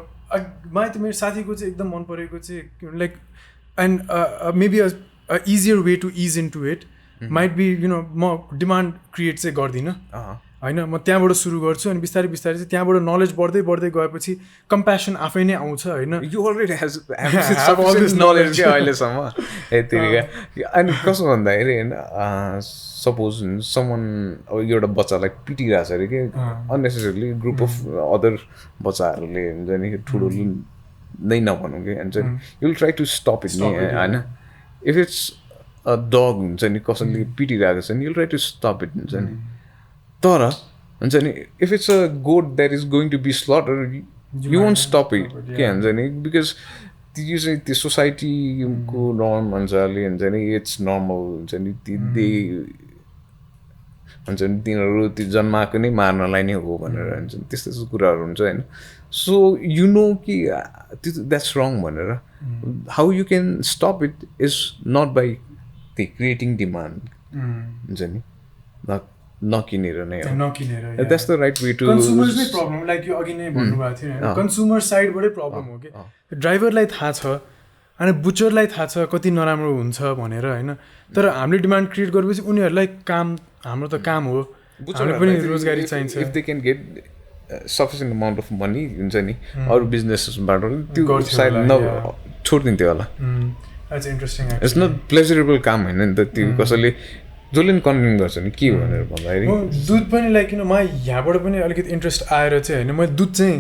my to मेरो साथीको चाहिँ एकदम मन परेको चाहिँ like and maybe a easier way to ease into it might be you know म demand create चाहिँ गर्दिन हैन म त्यहाँबाट सुरु गर्छु अनि बिस्तारै बिस्तारै चाहिँ त्यहाँबाट नलेज बढ्दै बढ्दै गएपछि कम्प्यासन आफै नै आउँछ हैन you already have all this knowledge के अहिलेसम्म यतिका अनि कस्तो भन्दाखेरि हैन सपोज समवन अब एउटा बच्चालाई पिटिरहेछ अरे के अननेसेसरीली ग्रुप अफ अदर बच्चाहरूले हुन्छ नि ठुलो नै नभनौँ कि हुन्छ नि you will try to stop it नि हैन इफ इट्स अ डग हुन्छ नि कसैले पिटिरहेको छ नि you will try to stop it हुन्छ नि तर हुन्छ नि if it's a goat that is going to be slaughter you won't stop it के हुन्छ नि बिकज त्यो चाहिँ त्यो सोसाइटीको नर्म अनुसारले हुन्छ नि इट्स नर्मल हुन्छ नि दे हुन्छ नि तिनीहरू त्यो जन्माएको नै मार्नलाई नै हो भनेर हुन्छ नि त्यस्तो त्यस्तो कुराहरू हुन्छ होइन सो यु नो कि त्यो द्याट्स रङ भनेर how you can stop it is not by the creating demand हुन्छ नि नकिनेर नै नकिनेर that's the right way to consumers नै प्रब्लम लाइक यो अघि नै भन्नुभएको थियो हैन कन्ज्युमर साइडबाटै प्रब्लम हो कि ड्राइभरलाई थाहा छ अनि बुचरलाई थाहा छ कति नराम्रो हुन्छ भनेर हैन तर हामीले डिमान्ड क्रिएट गरेपछि उनीहरूलाई काम हाम्रो त काम हो हामीले पनि रोजगारी चाहिन्छ if they can get sufficient amount of money हुन्छ नि अरू बिजनेसबाट त्यो साइड छोडिदिन्थ्यो होला that's interesting it's not pleasurable काम हैन नि त त्यो कसैले जसले नि कन्ज्युम गर्छ नि के भनेर भन्दाखेरि दुध पनि लाइक किन म यहाँबाट पनि अलिकति इन्ट्रेस्ट आएर चाहिँ होइन म दुध चाहिँ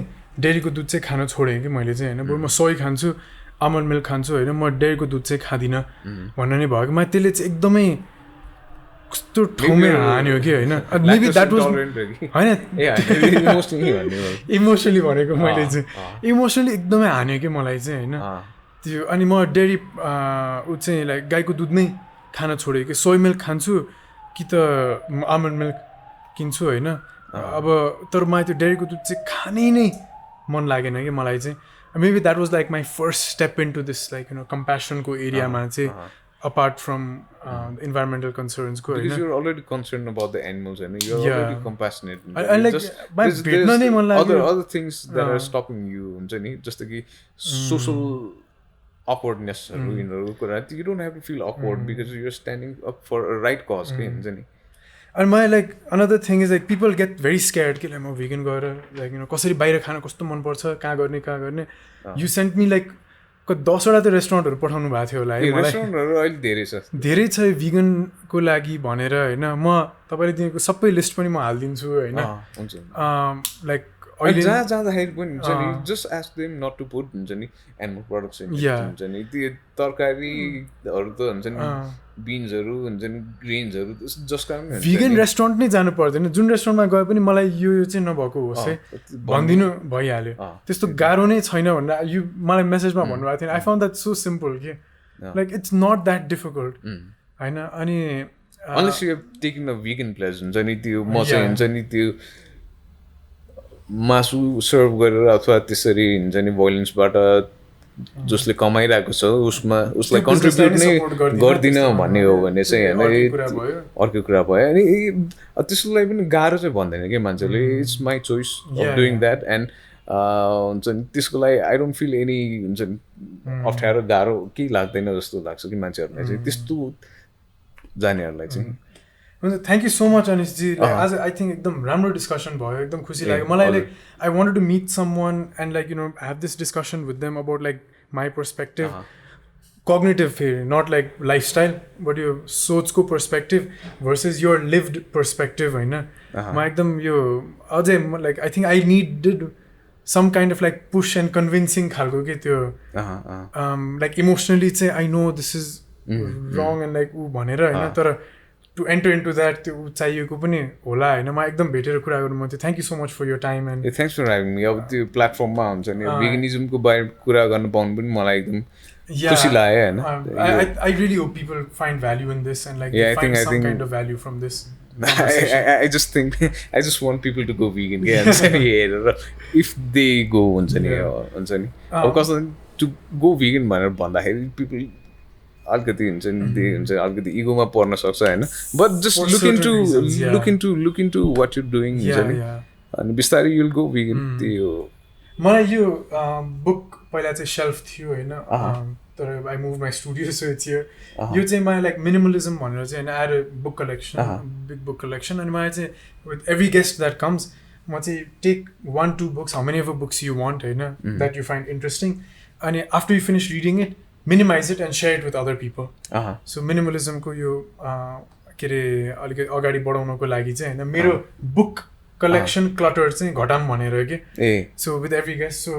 डेरीको दुध चाहिँ खान छोडेँ कि मैले चाहिँ होइन बरु म सोही खान्छु आमन्ड मिल्क खान्छु होइन म डेयरीको दुध चाहिँ खाँदिनँ भन्नु नै भयो कि मलाई त्यसले चाहिँ एकदमै कस्तो ठाउँमै हान्यो कि होइन मेबी द्याट वाज होइन इमोसनली भनेको मैले चाहिँ इमोसनली एकदमै हान्यो कि मलाई चाहिँ होइन त्यो अनि म डेयरी ऊ चाहिँ लाइक गाईको दुध नै खान छोडेँ कि सोय मिल्क खान्छु कि त आमन्ड मिल्क किन्छु होइन अब तर मलाई त्यो डेयरीको दुध चाहिँ खानै नै मन लागेन कि मलाई चाहिँ maybe that was like my first step into this like कम्प्यासनको एरियामा चाहिँ apart from environmental concerns because you're already concerned about the animals and you're already compassionate and like there's other things that are stopping you huncha ni jasto ki social awkwardness you don't have to feel awkward because you're standing up for a right cause huncha ni and my like another thing is like people get very scared कि म vegan गएर like कसरी बाहिर खान कस्तो मन पर्छ कहाँ गर्ने you sent me like 10वटा त रेस्टुरेन्टहरू पठाउनु भएको थियो होला है रेस्टुरेन्टहरू अहिले धेरै छ veganको लागि भनेर होइन म तपाईँले दिएको सबै लिस्ट पनि म हालिदिन्छु होइन लाइक अहिले जहाँ जाँदाखेरि पनि हुन्छ नि just ask them not to put हुन्छ नि एनिमल प्रडक्ट्स हुन्छ नि त्यो तरकारीहरू त हुन्छ नि बिन्सहरू हुन्छ नि ग्रेन्सहरू जसका पनि vegan रेस्टुरेन्ट नै जानु पर्दैन जुन रेस्टुरेन्टमा गए पनि मलाई यो चाहिँ नभएको होस् है भनिदिनु भइहाल्यो त्यस्तो गाह्रो नै छैन भनेर यो मलाई मेसेजमा भन्नुभएको थियो I found that so simple कि like it's not that difficult होइन अनि unless you have taken a vegan pledge हुन्छ नि त्यो म चाहिँ हुन्छ नि त्यो मासु सर्भ गरेर अथवा त्यसरी हुन्छ नि भोइलेन्सबाट जसले कमाइरहेको छ उसलाई कन्ट्रिब्युट नै गर्दिन भन्ने हो भने चाहिँ होइन अर्को कुरा भयो अनि त्यसको लागि पनि गाह्रो चाहिँ भन्दैन कि मान्छेले it's my choice of doing that and हुन्छ नि त्यसको लागि आई डोन्ट फिल एनी हुन्छ नि अप्ठ्यारो गाह्रो केही लाग्दैन जस्तो लाग्छ कि मान्छेहरूलाई चाहिँ त्यस्तो जानेहरूलाई चाहिँ थ्याङ्क यू सो मच अनिशजी आज आई थिङ्क एकदम राम्रो डिस्कसन भयो एकदम खुसी लाग्यो मलाई like I wanted to meet someone and like have this discussion with them about like my perspective cognitive फेरि नट लाइक लाइफस्टाइल बट यो सोचको perspective versus your lived perspective होइन म एकदम यो अझै like I think I needed some kind of like push and convincing खालको कि त्यो लाइक इमोसनली चाहिँ I know this is wrong and like ऊ भनेर होइन तर टु एन्टर इन्टु द्याट त्यो चाहिएको पनि होला होइन म एकदम भेटेर कुरा गर्नु मन थियो thank you so much for your time and thanks for having me अब त्यो प्लेटफर्ममा हुन्छ नि भेगनिजमको बारे कुरा गर्न पाउनु पनि मलाई एकदम खुसी लाग्यो होइन I really hope people find value in this and like find some kind of value from this I just think I just want people to go vegan if they go हुन्छ नि अब कस्तो to go vegan भनेर भन्दाखेरि people अलिकति हुन्छ नि त्यही हुन्छ अलिकति इगोमा पर्न सक्छ होइन but just look into what you doing हुन्छ नि अनि बिस्तारै युल गो भेगन त्यही हो मलाई यो बुक पहिला चाहिँ सेल्फ थियो होइन तर I move my studio so it's here यो चाहिँ मलाई लाइक मिनिमलिजम भनेर चाहिँ होइन आएर book collection big book collection अनि मलाई चाहिँ with every guest that comes म चाहिँ take 1-2 books how many of books you want होइन द्याट यु फाइन्ड इन्ट्रेस्टिङ अनि after you finish reading it minimize it and share it with other people. So minimalism को यो के अरे अलिकति अगाडि बढाउनको लागि चाहिँ होइन मेरो बुक कलेक्सन क्लटर चाहिँ घटाम भनेर के so with every guest so